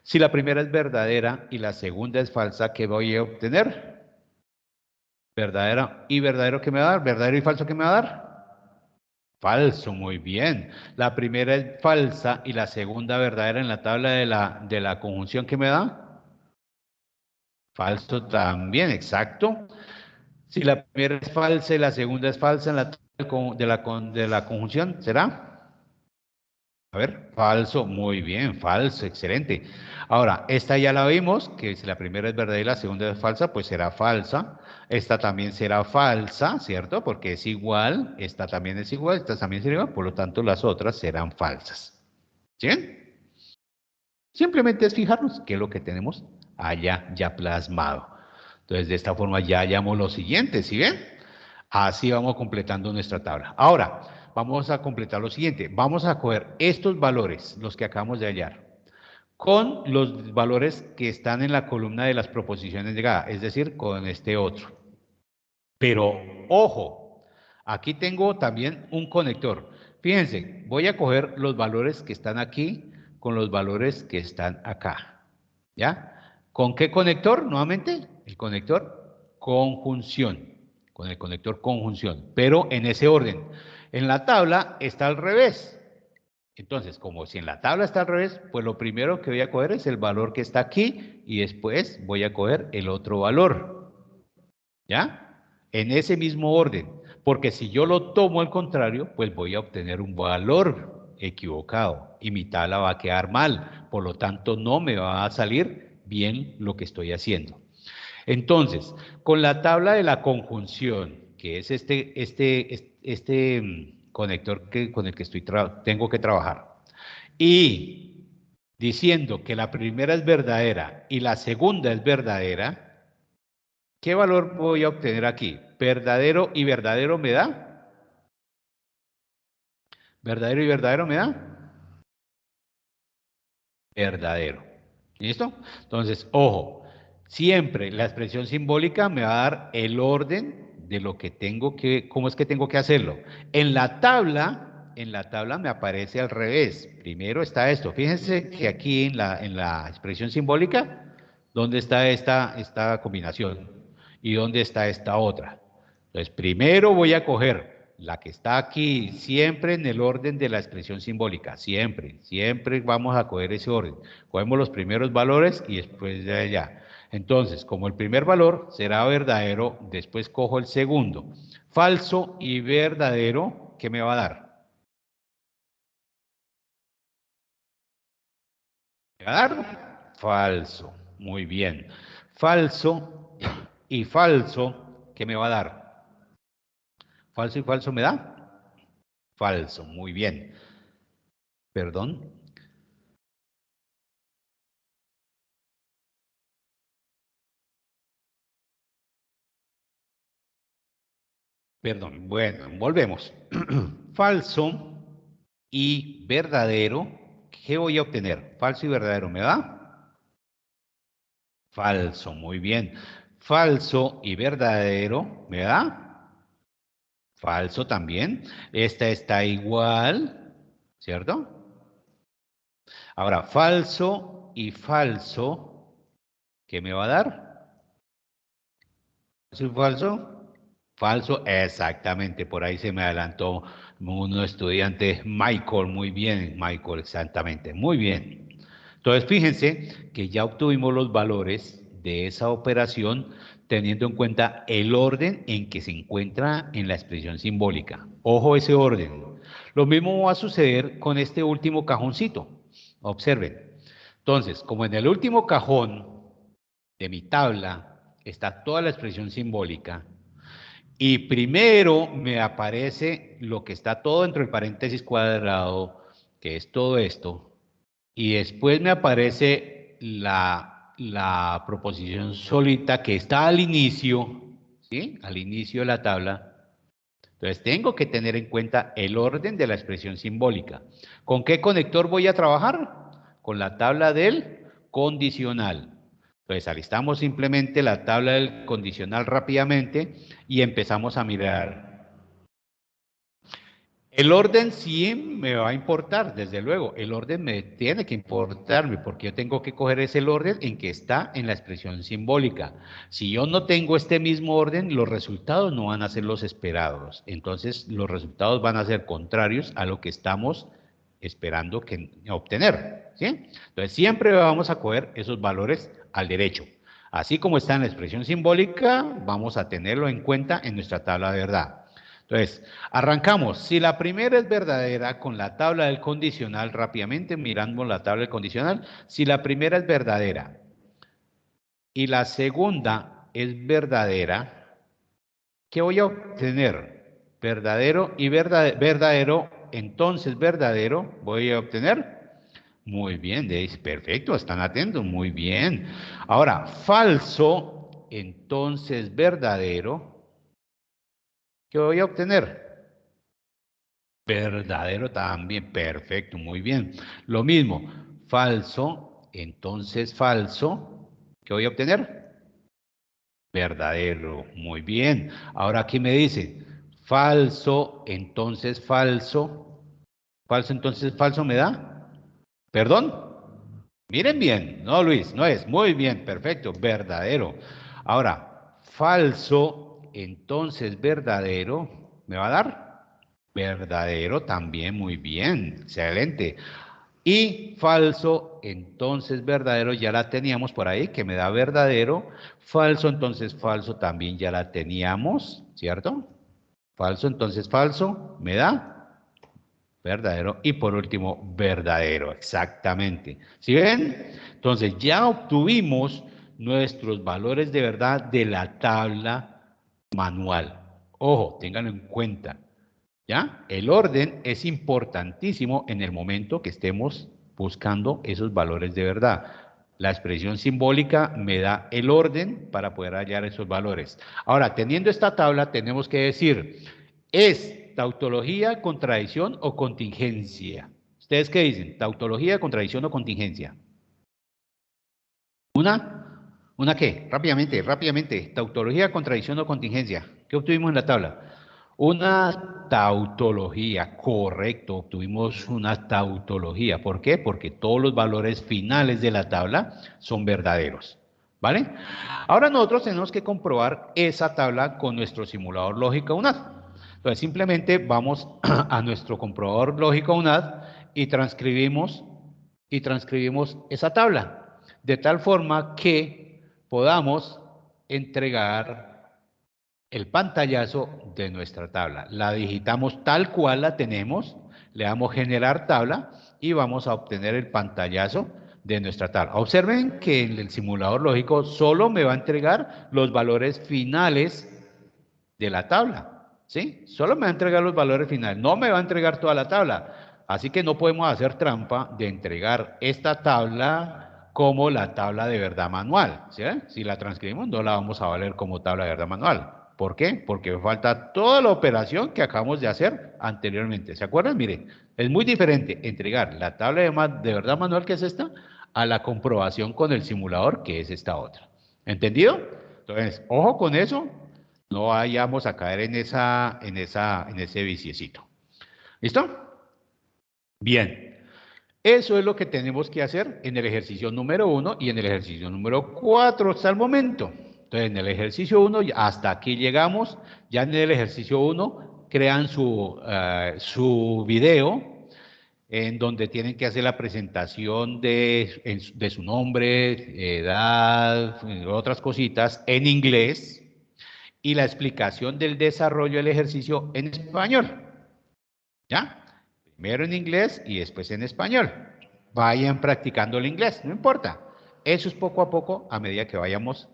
[SPEAKER 1] Si la primera es verdadera y la segunda es falsa, ¿qué voy a obtener? Verdadero y verdadero, ¿qué me va a dar? Verdadero y falso, ¿qué me va a dar? Falso, muy bien. La primera es falsa y la segunda verdadera en la tabla de la conjunción, ¿qué me da? Falso también, exacto. Si la primera es falsa y la segunda es falsa en la tabla de la conjunción, ¿será? A ver, falso, muy bien, falso, excelente. Ahora, esta ya la vimos, que si la primera es verdadera y la segunda es falsa, pues será falsa. Esta también será falsa, ¿cierto? Porque es igual, esta también es igual, esta también será igual, por lo tanto las otras serán falsas. ¿Sí? Simplemente es fijarnos qué es lo que tenemos allá ya plasmado. Entonces, de esta forma ya hallamos lo siguiente, ¿sí ven? Así vamos completando nuestra tabla. Ahora, vamos a completar lo siguiente. Vamos a coger estos valores, los que acabamos de hallar, con los valores que están en la columna de las proposiciones llegadas, es decir, con este otro. Pero, ojo, aquí tengo también un conector. Fíjense, voy a coger los valores que están aquí con los valores que están acá. ¿Ya? ¿Con qué conector? Nuevamente, el conector conjunción. Con el conector conjunción, pero en ese orden. En la tabla está al revés. Entonces, como si en la tabla está al revés, pues lo primero que voy a coger es el valor que está aquí y después voy a coger el otro valor. ¿Ya? En ese mismo orden. Porque si yo lo tomo al contrario, pues voy a obtener un valor equivocado y mi tabla va a quedar mal. Por lo tanto, no me va a salir bien lo que estoy haciendo. Entonces, con la tabla de la conjunción, que es este conector con el que tengo que trabajar, y diciendo que la primera es verdadera y la segunda es verdadera, ¿qué valor voy a obtener aquí? ¿Verdadero y verdadero me da? ¿Verdadero y verdadero me da? Verdadero. ¿Listo? Entonces, ojo, siempre la expresión simbólica me va a dar el orden de lo que tengo que, cómo es que tengo que hacerlo. En la tabla me aparece al revés. Primero está esto. Fíjense que aquí en la expresión simbólica, ¿dónde está esta combinación? ¿Y dónde está esta otra? Entonces, primero voy a coger la que está aquí, siempre en el orden de la expresión simbólica, siempre, siempre vamos a coger ese orden. Cogemos los primeros valores y después de allá. Entonces, como el primer valor será verdadero, después cojo el segundo. Falso y verdadero, ¿qué me va a dar? ¿Me va a dar? Falso. Muy bien. Falso y falso, ¿qué me va a dar? Falso y falso me da. Falso. Muy bien. Perdón. Perdón. Bueno, volvemos. Falso y verdadero. ¿Qué voy a obtener? Falso y verdadero. ¿Me da? Falso. Muy bien. Falso y verdadero. ¿Me da? falso también. Esta está igual, ¿cierto? Ahora, falso y falso, ¿qué me va a dar? ¿Es un falso? Falso, exactamente, por ahí se me adelantó un estudiante, Michael, muy bien, Michael, exactamente, muy bien. Entonces, fíjense que ya obtuvimos los valores de esa operación teniendo en cuenta el orden en que se encuentra en la expresión simbólica. Ojo ese orden. Lo mismo va a suceder con este último cajoncito. Observen. Entonces, como en el último cajón de mi tabla está toda la expresión simbólica, y primero me aparece lo que está todo dentro del paréntesis cuadrado, que es todo esto, y después me aparece la proposición solita que está al inicio, ¿sí? Al inicio de la tabla. Entonces tengo que tener en cuenta el orden de la expresión simbólica. ¿Con qué conector voy a trabajar? Con la tabla del condicional. Entonces alistamos simplemente la tabla del condicional rápidamente y empezamos a mirar. El orden sí me va a importar, desde luego. El orden me tiene que importarme porque yo tengo que coger ese orden en que está en la expresión simbólica. Si yo no tengo este mismo orden, los resultados no van a ser los esperados. Entonces, los resultados van a ser contrarios a lo que estamos esperando obtener, ¿sí? Entonces, siempre vamos a coger esos valores al derecho. Así como está en la expresión simbólica, vamos a tenerlo en cuenta en nuestra tabla de verdad. Entonces, arrancamos. Si la primera es verdadera, con la tabla del condicional, rápidamente miramos la tabla del condicional. Si la primera es verdadera y la segunda es verdadera, ¿qué voy a obtener? Verdadero y verdadero, entonces verdadero, voy a obtener. Muy bien, perfecto, están atentos, muy bien. Ahora, falso, entonces verdadero. ¿Qué voy a obtener? Verdadero también, perfecto, muy bien. Lo mismo, falso, entonces falso. ¿Qué voy a obtener? Verdadero, muy bien. Ahora aquí me dice, falso, entonces falso. Falso, entonces falso me da. ¿Perdón? Miren bien, no Luis, no es. Muy bien, perfecto, verdadero. Ahora, falso, entonces verdadero, ¿me va a dar? Verdadero también, muy bien, excelente. Y falso, entonces verdadero, ya la teníamos por ahí, que me da verdadero. Falso, entonces falso también ya la teníamos, ¿cierto? Falso, entonces falso, me da verdadero. Y por último, verdadero, exactamente. ¿Sí ven? Entonces ya obtuvimos nuestros valores de verdad de la tabla manual. Ojo, ténganlo en cuenta. ¿Ya? El orden es importantísimo en el momento que estemos buscando esos valores de verdad. La expresión simbólica me da el orden para poder hallar esos valores. Ahora, teniendo esta tabla, tenemos que decir, ¿es tautología, contradicción o contingencia? ¿Ustedes qué dicen? ¿Tautología, contradicción o contingencia? ¿Una qué? Rápidamente. ¿Tautología, contradicción o contingencia? ¿Qué obtuvimos en la tabla? Una tautología, correcto, obtuvimos una tautología. ¿Por qué? Porque todos los valores finales de la tabla son verdaderos. ¿Vale? Ahora nosotros tenemos que comprobar esa tabla con nuestro simulador lógico UNAD. Entonces simplemente vamos a nuestro comprobador lógico UNAD y transcribimos esa tabla, de tal forma que podamos entregar el pantallazo de nuestra tabla. La digitamos tal cual la tenemos, le damos generar tabla y vamos a obtener el pantallazo de nuestra tabla. Observen que en el simulador lógico solo me va a entregar los valores finales de la tabla, ¿sí? Solo me va a entregar los valores finales, no me va a entregar toda la tabla. Así que no podemos hacer trampa de entregar esta tabla como la tabla de verdad manual, ¿sí? Si la transcribimos no la vamos a valer como tabla de verdad manual. ¿Por qué? Porque falta toda la operación que acabamos de hacer anteriormente. ¿Se acuerdan? Mire, es muy diferente entregar la tabla de verdad manual, que es esta, a la comprobación con el simulador, que es esta otra. ¿Entendido? Entonces, ojo con eso. no vayamos a caer en ese viciecito. ¿Listo? Bien. Eso es lo que tenemos que hacer en el ejercicio número 1 y en el ejercicio número 4 hasta el momento. Entonces, en el ejercicio 1, hasta aquí llegamos. Ya en el ejercicio 1, crean su video en donde tienen que hacer la presentación de su nombre, edad, otras cositas en inglés y la explicación del desarrollo del ejercicio en español. ¿Ya? Primero en inglés y después en español. Vayan practicando el inglés, no importa. Eso es poco a poco, a medida que vayamos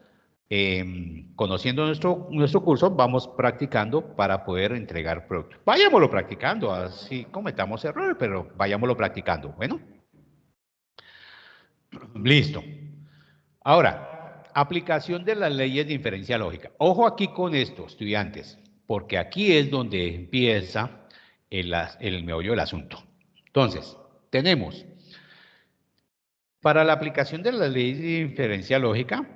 [SPEAKER 1] conociendo nuestro curso, vamos practicando para poder entregar productos. Vayámoslo practicando, así cometamos errores, pero vayámoslo practicando. Bueno. Listo. Ahora, aplicación de las leyes de inferencia lógica. Ojo aquí con esto, estudiantes, porque aquí es donde empieza el meollo del asunto. Entonces, tenemos, para la aplicación de la ley de inferencia lógica,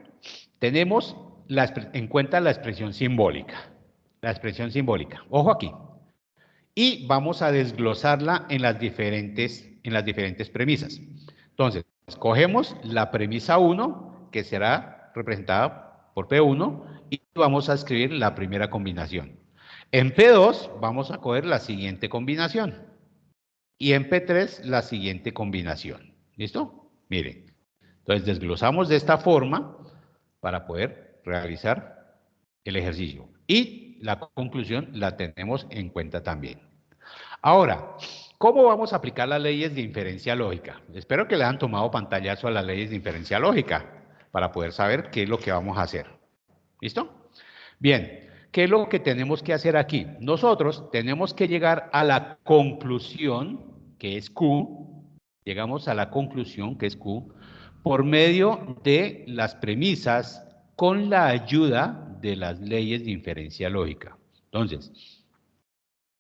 [SPEAKER 1] tenemos en cuenta la expresión simbólica. La expresión simbólica. Ojo aquí. Y vamos a desglosarla en las diferentes premisas. Entonces, cogemos la premisa 1, que será representada por P1, y vamos a escribir la primera combinación. En P2 vamos a coger la siguiente combinación. Y en P3 la siguiente combinación. ¿Listo? Miren. Entonces desglosamos de esta forma para poder realizar el ejercicio. Y la conclusión la tenemos en cuenta también. Ahora, ¿cómo vamos a aplicar las leyes de inferencia lógica? Espero que le hayan tomado pantallazo a las leyes de inferencia lógica para poder saber qué es lo que vamos a hacer. ¿Listo? Bien, ¿qué es lo que tenemos que hacer aquí? Nosotros tenemos que llegar a la conclusión, que es Q, llegamos a la conclusión, que es Q, por medio de las premisas con la ayuda de las leyes de inferencia lógica. Entonces,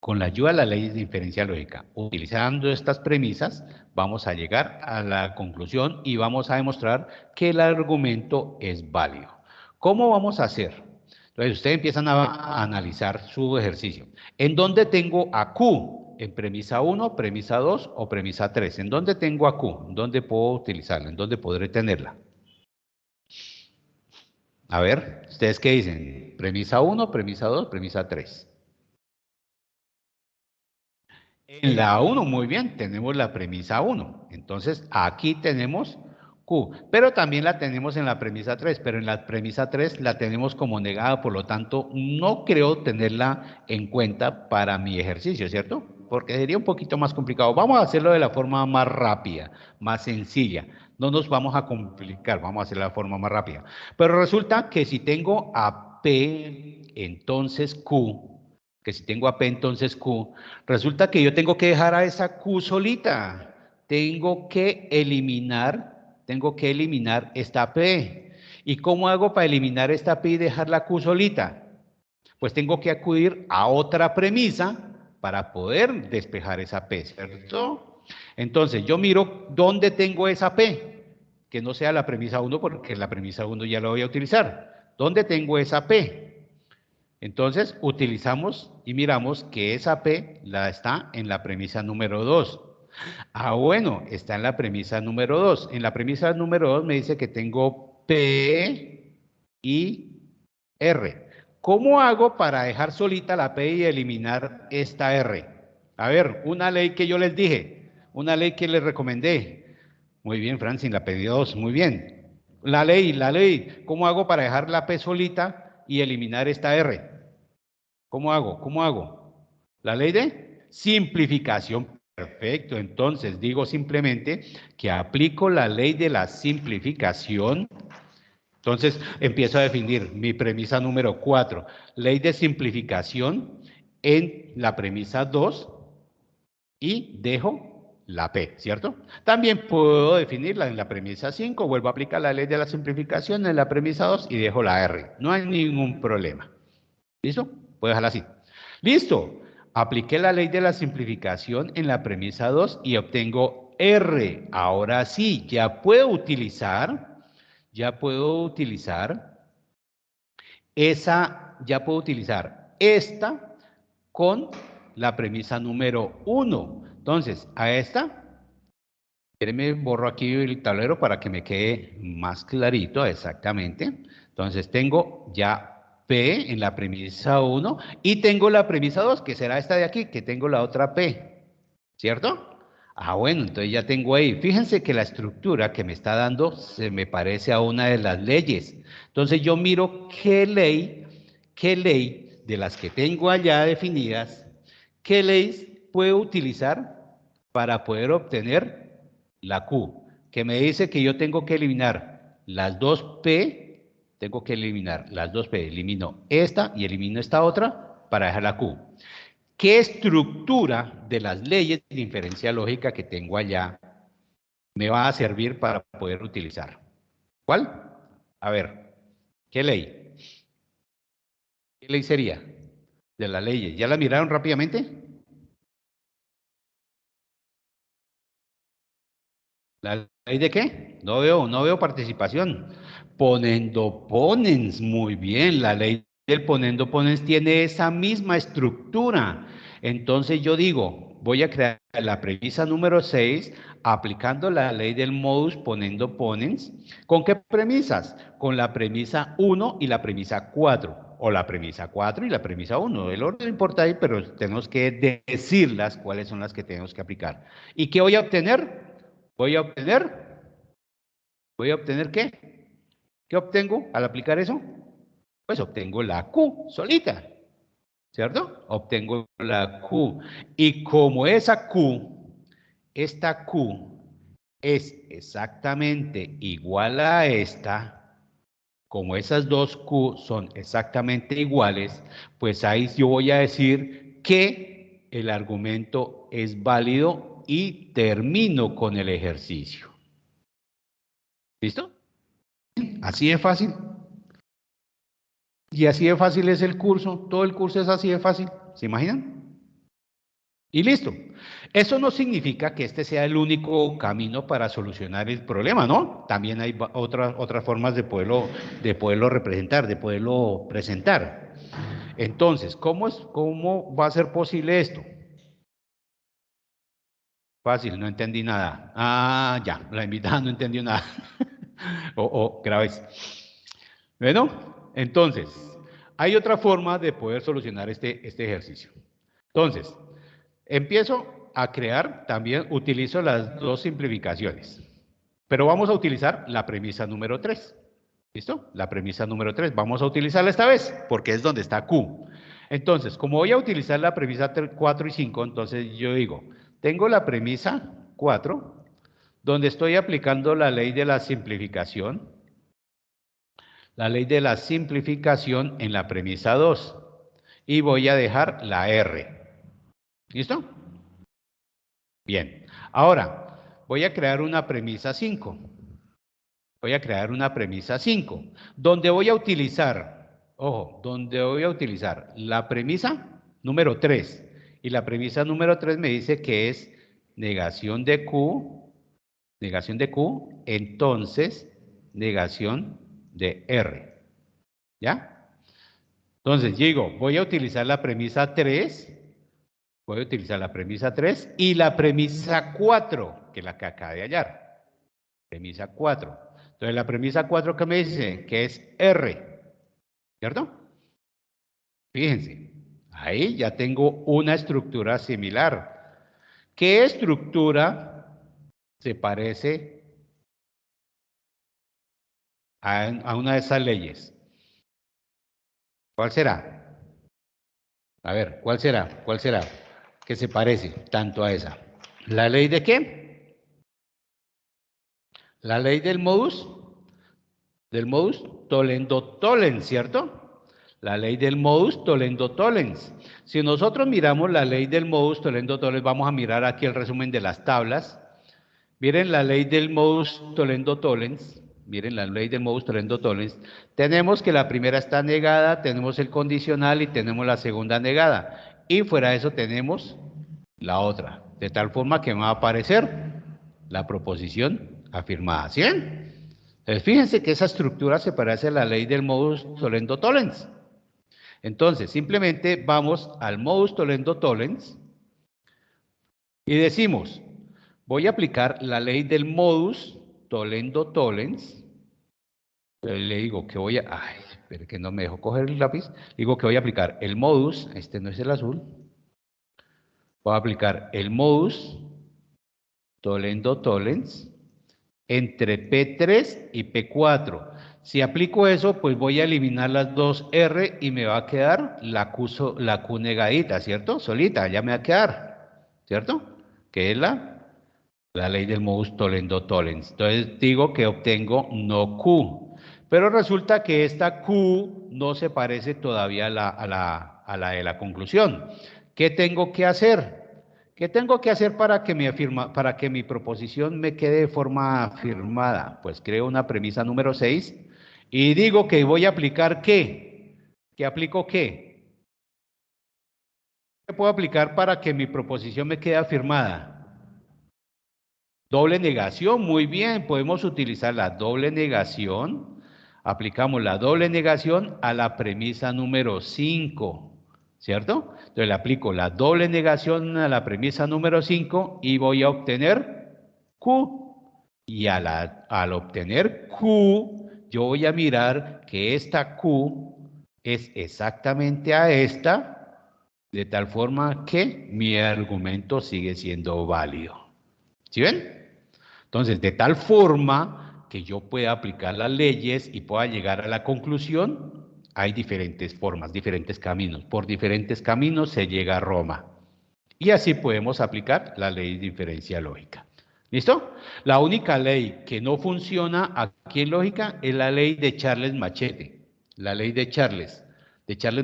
[SPEAKER 1] con la ayuda de las leyes de inferencia lógica, utilizando estas premisas, vamos a llegar a la conclusión y vamos a demostrar que el argumento es válido. ¿Cómo vamos a hacer? Entonces, ustedes empiezan a analizar su ejercicio. ¿En dónde tengo a Q? ¿En premisa 1, premisa 2 o premisa 3? ¿En dónde tengo a Q? ¿Dónde puedo utilizarla? ¿En dónde podré tenerla? A ver, ¿ustedes qué dicen? ¿Premisa 1, premisa 2, premisa 3? En la 1, muy bien, tenemos la premisa 1. Entonces, aquí tenemos Q, pero también la tenemos en la premisa 3, pero en la premisa 3 la tenemos como negada, por lo tanto, no creo tenerla en cuenta para mi ejercicio, ¿cierto? Porque sería un poquito más complicado. Vamos a hacerlo de la forma más rápida, más sencilla. No nos vamos a complicar, vamos a hacerlo de la forma más rápida. Pero resulta que si tengo a P, entonces Q, que si tengo a P, entonces Q, resulta que yo tengo que dejar a esa Q solita. Tengo que eliminar esta P. ¿Y cómo hago para eliminar esta P y dejar la Q solita? Pues tengo que acudir a otra premisa para poder despejar esa P, ¿cierto? Entonces, yo miro dónde tengo esa P, que no sea la premisa 1, porque la premisa 1 ya la voy a utilizar. ¿Dónde tengo esa P? Entonces, utilizamos y miramos que esa P está en la premisa número 2. Ah, bueno, está en la premisa número 2. En la premisa número 2 me dice que tengo P y R. ¿Cómo hago para dejar solita la P y eliminar esta R? A ver, una ley que yo les dije, una ley que les recomendé. Muy bien, Francine, la pedí 2, muy bien. La ley, ¿cómo hago para dejar la P solita y eliminar esta R? ¿Cómo hago? ¿Cómo hago? La ley de simplificación. Perfecto, entonces digo simplemente que aplico la ley de la simplificación. Entonces empiezo a definir mi premisa número 4, ley de simplificación en la premisa 2 y dejo la P, ¿cierto? También puedo definirla en la premisa 5, vuelvo a aplicar la ley de la simplificación en la premisa 2 y dejo la R. No hay ningún problema. ¿Listo? Puedo dejarla así. ¡Listo! Apliqué la ley de la simplificación en la premisa 2 y obtengo R. Ahora sí, ya puedo utilizar esa ya puedo utilizar esta con la premisa número 1. Entonces, a esta, me borro aquí el tablero para que me quede más clarito, exactamente. Entonces, tengo ya P en la premisa 1 y tengo la premisa 2, que será esta de aquí, que tengo la otra P, ¿cierto? Ah, bueno, entonces ya tengo ahí. Fíjense que la estructura que me está dando se me parece a una de las leyes. Entonces yo miro qué ley de las que tengo allá definidas, qué ley puedo utilizar para poder obtener la Q, que me dice que yo tengo que eliminar las dos P, tengo que eliminar las dos P, elimino esta y elimino esta otra para dejar la Q. ¿Qué estructura de las leyes de inferencia lógica que tengo allá me va a servir para poder utilizar? ¿Cuál? A ver, ¿qué ley? ¿Qué ley sería de las leyes? ¿Ya la miraron rápidamente? ¿La ley de qué? No veo participación. Ponendo ponens, muy bien, la ley del ponendo ponens tiene esa misma estructura. Entonces yo digo, voy a crear la premisa número 6 aplicando la ley del modus ponendo ponens. ¿Con qué premisas? Con la premisa 1 y la premisa 4, o la premisa 4 y la premisa 1. El orden no importa ahí, pero tenemos que decirlas cuáles son las que tenemos que aplicar. ¿Y qué voy a obtener? ¿Voy a obtener qué? ¿Qué obtengo al aplicar eso? Pues obtengo la Q solita, ¿cierto? Obtengo la Q. Y como esa Q, esta Q es exactamente igual a esta, como esas dos Q son exactamente iguales, pues ahí yo voy a decir que el argumento es válido y termino con el ejercicio. ¿Listo? Así de fácil. Y así de fácil es el curso. Todo el curso es así de fácil. ¿Se imaginan? Y listo. Eso no significa que este sea el único camino para solucionar el problema, ¿no? También hay otras formas de poderlo representar, de poderlo presentar. Entonces, ¿cómo va a ser posible esto? Fácil, no entendí nada. Ah, ya, la invitada no entendió nada. Graves. Bueno, entonces, hay otra forma de poder solucionar este ejercicio. Entonces, empiezo a crear, también utilizo las dos simplificaciones, pero vamos a utilizar la premisa número 3. ¿Listo? La premisa número 3, vamos a utilizarla esta vez, porque es donde está Q. Entonces, como voy a utilizar la premisa 4 y 5, entonces yo digo, tengo la premisa 4, donde estoy aplicando la ley de la simplificación, en la premisa 2, y voy a dejar la R. ¿Listo? Bien. Ahora, voy a crear una premisa 5. Donde voy a utilizar, ojo, la premisa número 3. Y la premisa número 3 me dice que es negación de Q, entonces negación de R. ¿Ya? Entonces, digo, voy a utilizar la premisa 3, y la premisa 4, que es la que acabo de hallar. Premisa 4. Entonces, la premisa 4 que me dice que es R, ¿cierto? Fíjense, ahí ya tengo una estructura similar. ¿Qué estructura se parece a una de esas leyes? ¿Cuál será? A ver, ¿cuál será? Que se parece tanto a esa. ¿La ley de qué? La ley del modus tollendo tollens, ¿cierto? La ley del modus tollendo tollens. Si nosotros miramos la ley del modus tollendo tollens, vamos a mirar aquí el resumen de las tablas. Miren la ley del modus tollendo tollens. Tenemos que la primera está negada, tenemos el condicional y tenemos la segunda negada. Y fuera de eso tenemos la otra. De tal forma que me va a aparecer la proposición afirmada. ¿Sí ven? Fíjense que esa estructura se parece a la ley del modus tollendo tollens. Entonces, simplemente vamos al modus tollendo tollens y decimos, voy a aplicar la ley del modus tollendo tollens. Le digo que voy a... Ay, espere que no me dejo coger el lápiz. Digo que voy a aplicar el modus, este no es el azul. Voy a aplicar el modus tollendo tollens entre P3 y P4. Si aplico eso, pues voy a eliminar las dos R y me va a quedar la Q negadita, ¿cierto? Solita, ya me va a quedar, ¿cierto? Que es la ley del modus tollendo tollens. Entonces digo que obtengo no Q. Pero resulta que esta Q no se parece todavía a la de la conclusión. ¿Qué tengo que hacer? ¿Qué tengo que hacer para que mi proposición me quede de forma afirmada? Pues creo una premisa número 6 y digo que voy a aplicar ¿qué? ¿Qué aplico qué? ¿Qué puedo aplicar para que mi proposición me quede afirmada? Doble negación, muy bien, podemos utilizar la doble negación. Aplicamos la doble negación a la premisa número 5, ¿cierto? Entonces le aplico la doble negación a la premisa número 5 y voy a obtener Q. Y al obtener Q, yo voy a mirar que esta Q es exactamente a esta, de tal forma que mi argumento sigue siendo válido. ¿Sí ven? Entonces, de tal forma que yo pueda aplicar las leyes y pueda llegar a la conclusión, hay diferentes formas, diferentes caminos. Por diferentes caminos se llega a Roma. Y así podemos aplicar la ley de diferencia lógica. ¿Listo? La única ley que no funciona aquí en lógica es la ley de Charles Machete. La ley de Charles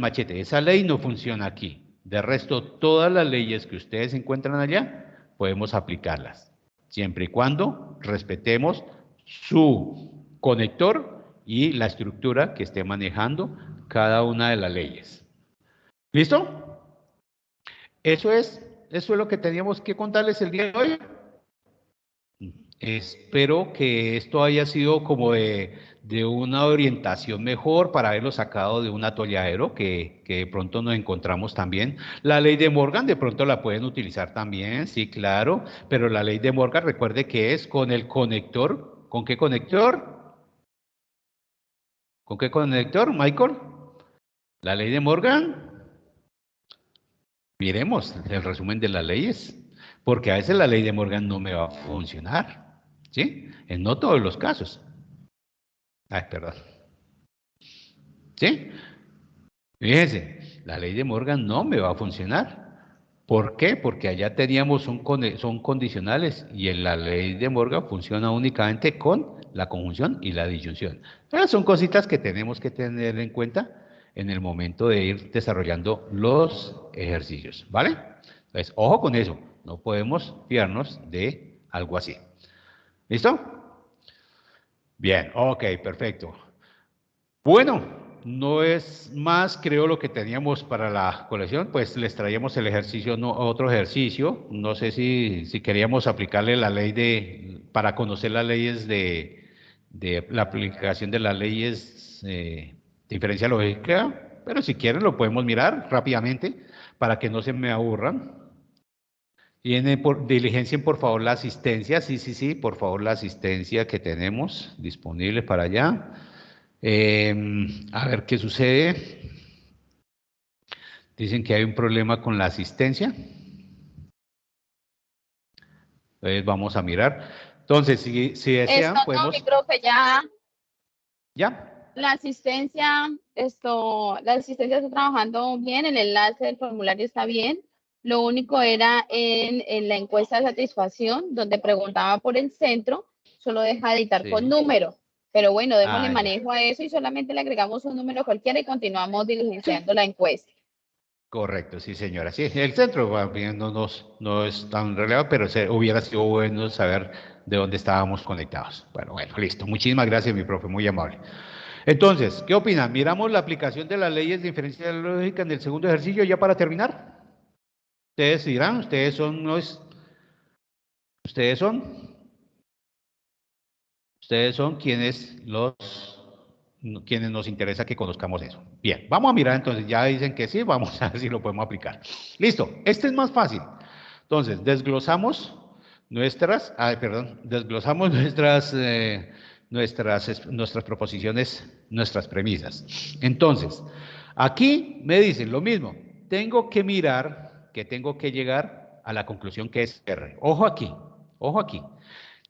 [SPEAKER 1] Machete. Esa ley no funciona aquí. De resto, todas las leyes que ustedes encuentran allá, podemos aplicarlas. Siempre y cuando respetemos su conector y la estructura que esté manejando cada una de las leyes. ¿Listo? Eso es lo que teníamos que contarles el día de hoy. Espero que esto haya sido como de una orientación mejor para haberlo sacado de un atolladero que de pronto nos encontramos también. La ley de Morgan de pronto la pueden utilizar también, sí, claro, pero la ley de Morgan recuerde que es con el conector. ¿Con qué conector? ¿Con qué conector, Michael? La ley de Morgan. Miremos el resumen de las leyes, porque a veces la ley de Morgan no me va a funcionar. ¿Sí? En no todos los casos. Ay, perdón. ¿Sí? Fíjense, la ley de Morgan no me va a funcionar. ¿Por qué? Porque allá teníamos son condicionales y en la ley de Morgan funciona únicamente con la conjunción y la disyunción. Pero son cositas que tenemos que tener en cuenta en el momento de ir desarrollando los ejercicios, ¿vale? Entonces, ojo con eso, no podemos fiarnos de algo así. ¿Listo? Bien, ok, perfecto. Bueno, no es más, creo, lo que teníamos para la colección, pues les traíamos el ejercicio, otro ejercicio. No sé si queríamos aplicarle la ley para conocer las leyes de la aplicación de las leyes de diferencia lógica, pero si quieren lo podemos mirar rápidamente para que no se me aburran. Diligencien por favor la asistencia, sí, por favor la asistencia que tenemos disponible para allá. A ver qué sucede. Dicen que hay un problema con la asistencia. Entonces vamos a mirar. Entonces, si desean, podemos...
[SPEAKER 4] No, mi profe, ya.
[SPEAKER 1] ¿Ya?
[SPEAKER 4] La asistencia está trabajando bien, el enlace del formulario está bien. Lo único era en la encuesta de satisfacción, donde preguntaba por el centro, solo deja de editar con número. Pero bueno, démosle manejo a eso y solamente le agregamos un número cualquiera y continuamos diligenciando la encuesta.
[SPEAKER 1] Correcto, sí, señora. Sí, el centro no es tan relevante, pero hubiera sido bueno saber de dónde estábamos conectados. Bueno, listo. Muchísimas gracias, mi profe, muy amable. Entonces, ¿qué opinan? ¿Miramos la aplicación de las leyes de diferencia lógica en el segundo ejercicio ya para terminar? Ustedes dirán, ustedes son Ustedes son quienes nos interesa que conozcamos eso. Bien, vamos a mirar entonces, ya dicen que sí, vamos a ver si lo podemos aplicar. Listo, este es más fácil. Entonces, desglosamos nuestras proposiciones, nuestras premisas. Entonces, aquí me dicen lo mismo, tengo que mirar que tengo que llegar a la conclusión que es R. Ojo aquí, ojo aquí.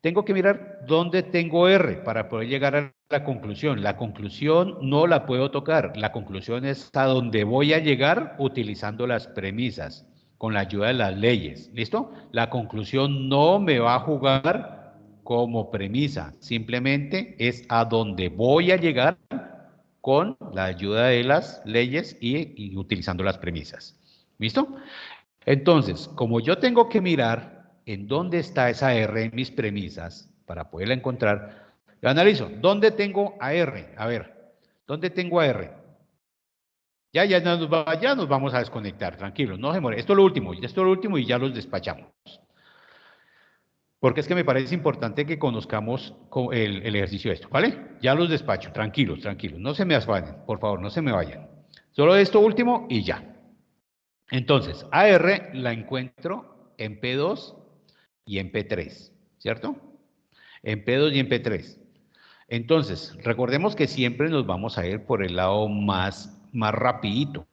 [SPEAKER 1] Tengo que mirar dónde tengo R para poder llegar a la conclusión. La conclusión no la puedo tocar. La conclusión es a donde voy a llegar utilizando las premisas, con la ayuda de las leyes. ¿Listo? La conclusión no me va a jugar como premisa. Simplemente es a donde voy a llegar con la ayuda de las leyes y utilizando las premisas. ¿Listo? Entonces, como yo tengo que mirar en dónde está esa R en mis premisas para poderla encontrar, yo analizo, ¿dónde tengo a R? A ver, ¿dónde tengo a R? Ya nos vamos a desconectar, tranquilos, no se muere. Esto es lo último y ya los despachamos. Porque es que me parece importante que conozcamos el ejercicio de esto, ¿vale? Ya los despacho, tranquilos, no se me afanen, por favor, no se me vayan. Solo esto último y ya. Entonces, AR la encuentro en P2 y en P3, ¿cierto? En P2 y en P3. Entonces, recordemos que siempre nos vamos a ir por el lado más rapidito.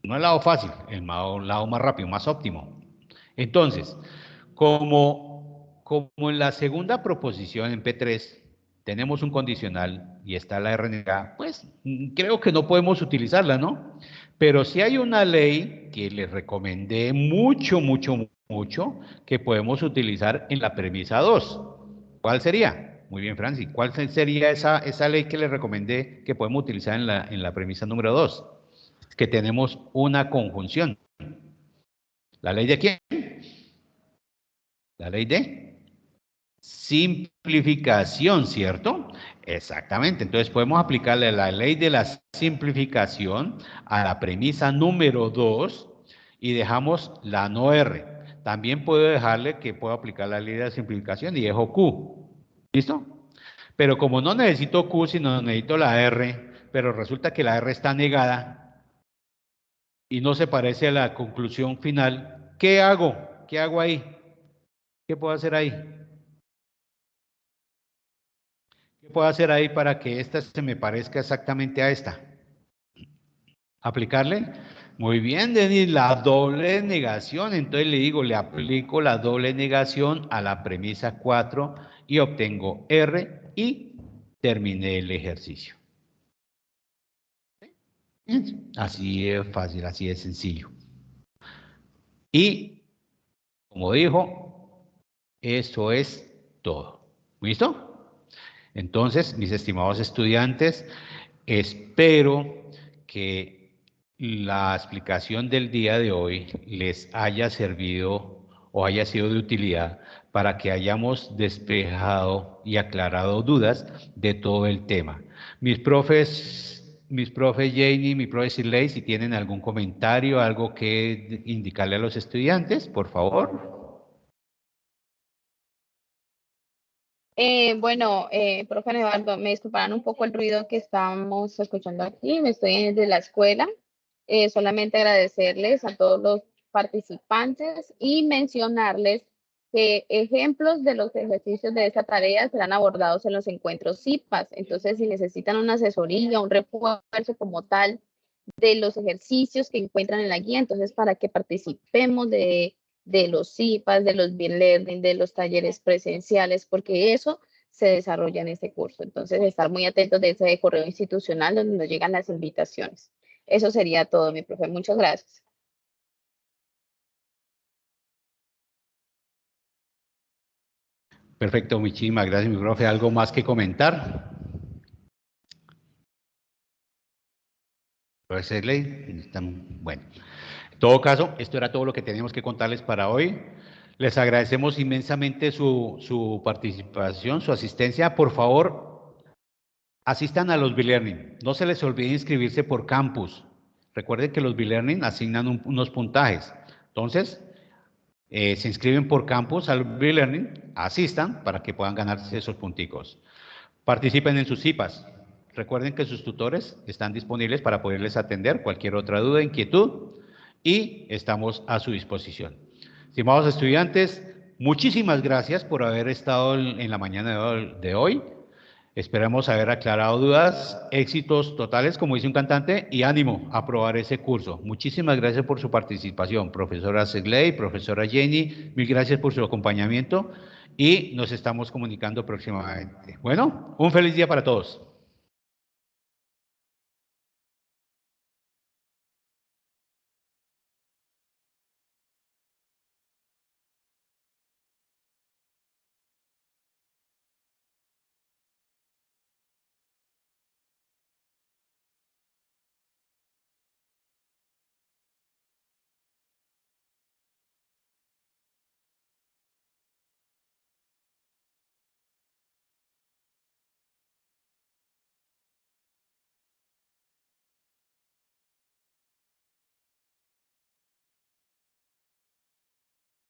[SPEAKER 1] No el lado fácil, el lado más rápido, más óptimo. Entonces, como en la segunda proposición en P3 tenemos un condicional y está la RNA, pues creo que no podemos utilizarla, ¿no? Pero sí hay una ley que les recomendé mucho, que podemos utilizar en la premisa 2. ¿Cuál sería? Muy bien, Francis. ¿Cuál sería esa ley que les recomendé que podemos utilizar en la premisa número 2? Que tenemos una conjunción. ¿La ley de quién? La ley de simplificación, ¿cierto? Exactamente. Entonces podemos aplicarle la ley de la simplificación a la premisa número 2 y dejamos la no R. También puedo dejarle que puedo aplicar la ley de la simplificación y dejo Q. ¿Listo? Pero como no necesito Q, sino necesito la R, pero resulta que la R está negada y no se parece a la conclusión final, ¿qué hago? ¿Qué hago ahí? ¿Qué puedo hacer ahí? ¿Qué puedo hacer ahí para que esta se me parezca exactamente a esta? ¿Aplicarle? Muy bien, Denis, la doble negación. Entonces le digo, le aplico la doble negación a la premisa 4 y obtengo R y terminé el ejercicio. Así es fácil, así es sencillo. Y, como dijo, eso es todo. ¿Listo? Entonces, mis estimados estudiantes, espero que la explicación del día de hoy les haya servido o haya sido de utilidad para que hayamos despejado y aclarado dudas de todo el tema. Mis profes Janie, mi profe Siley, si tienen algún comentario, algo que indicarle a los estudiantes, por favor.
[SPEAKER 4] Profe Eduardo, me disculparán un poco el ruido que estamos escuchando aquí, me estoy desde la escuela. Solamente agradecerles a todos los participantes y mencionarles que ejemplos de los ejercicios de esta tarea serán abordados en los encuentros CIPAS. Entonces, si necesitan una asesoría, un refuerzo como tal de los ejercicios que encuentran en la guía, entonces para que participemos de los CIPAS, de los B-Learning, de los talleres presenciales, porque eso se desarrolla en este curso. Entonces, estar muy atentos de ese correo institucional donde nos llegan las invitaciones. Eso sería todo, mi profe. Muchas gracias.
[SPEAKER 1] Perfecto, muchísimas gracias, mi profe. ¿Algo más que comentar? Bueno, en todo caso, esto era todo lo que teníamos que contarles para hoy. Les agradecemos inmensamente su participación, su asistencia. Por favor, asistan a los B-Learning. No se les olvide inscribirse por campus. Recuerden que los B-Learning asignan unos puntajes. Entonces, se inscriben por campus al B-Learning, asistan para que puedan ganarse esos punticos. Participen en sus CIPAS. Recuerden que sus tutores están disponibles para poderles atender cualquier otra duda, inquietud, y estamos a su disposición. Estimados estudiantes, muchísimas gracias por haber estado en la mañana de hoy. Esperamos haber aclarado dudas, éxitos totales, como dice un cantante, y ánimo a aprobar ese curso. Muchísimas gracias por su participación, profesora Segley, profesora Jenny, mil gracias por su acompañamiento y nos estamos comunicando próximamente. Bueno, un feliz día para todos.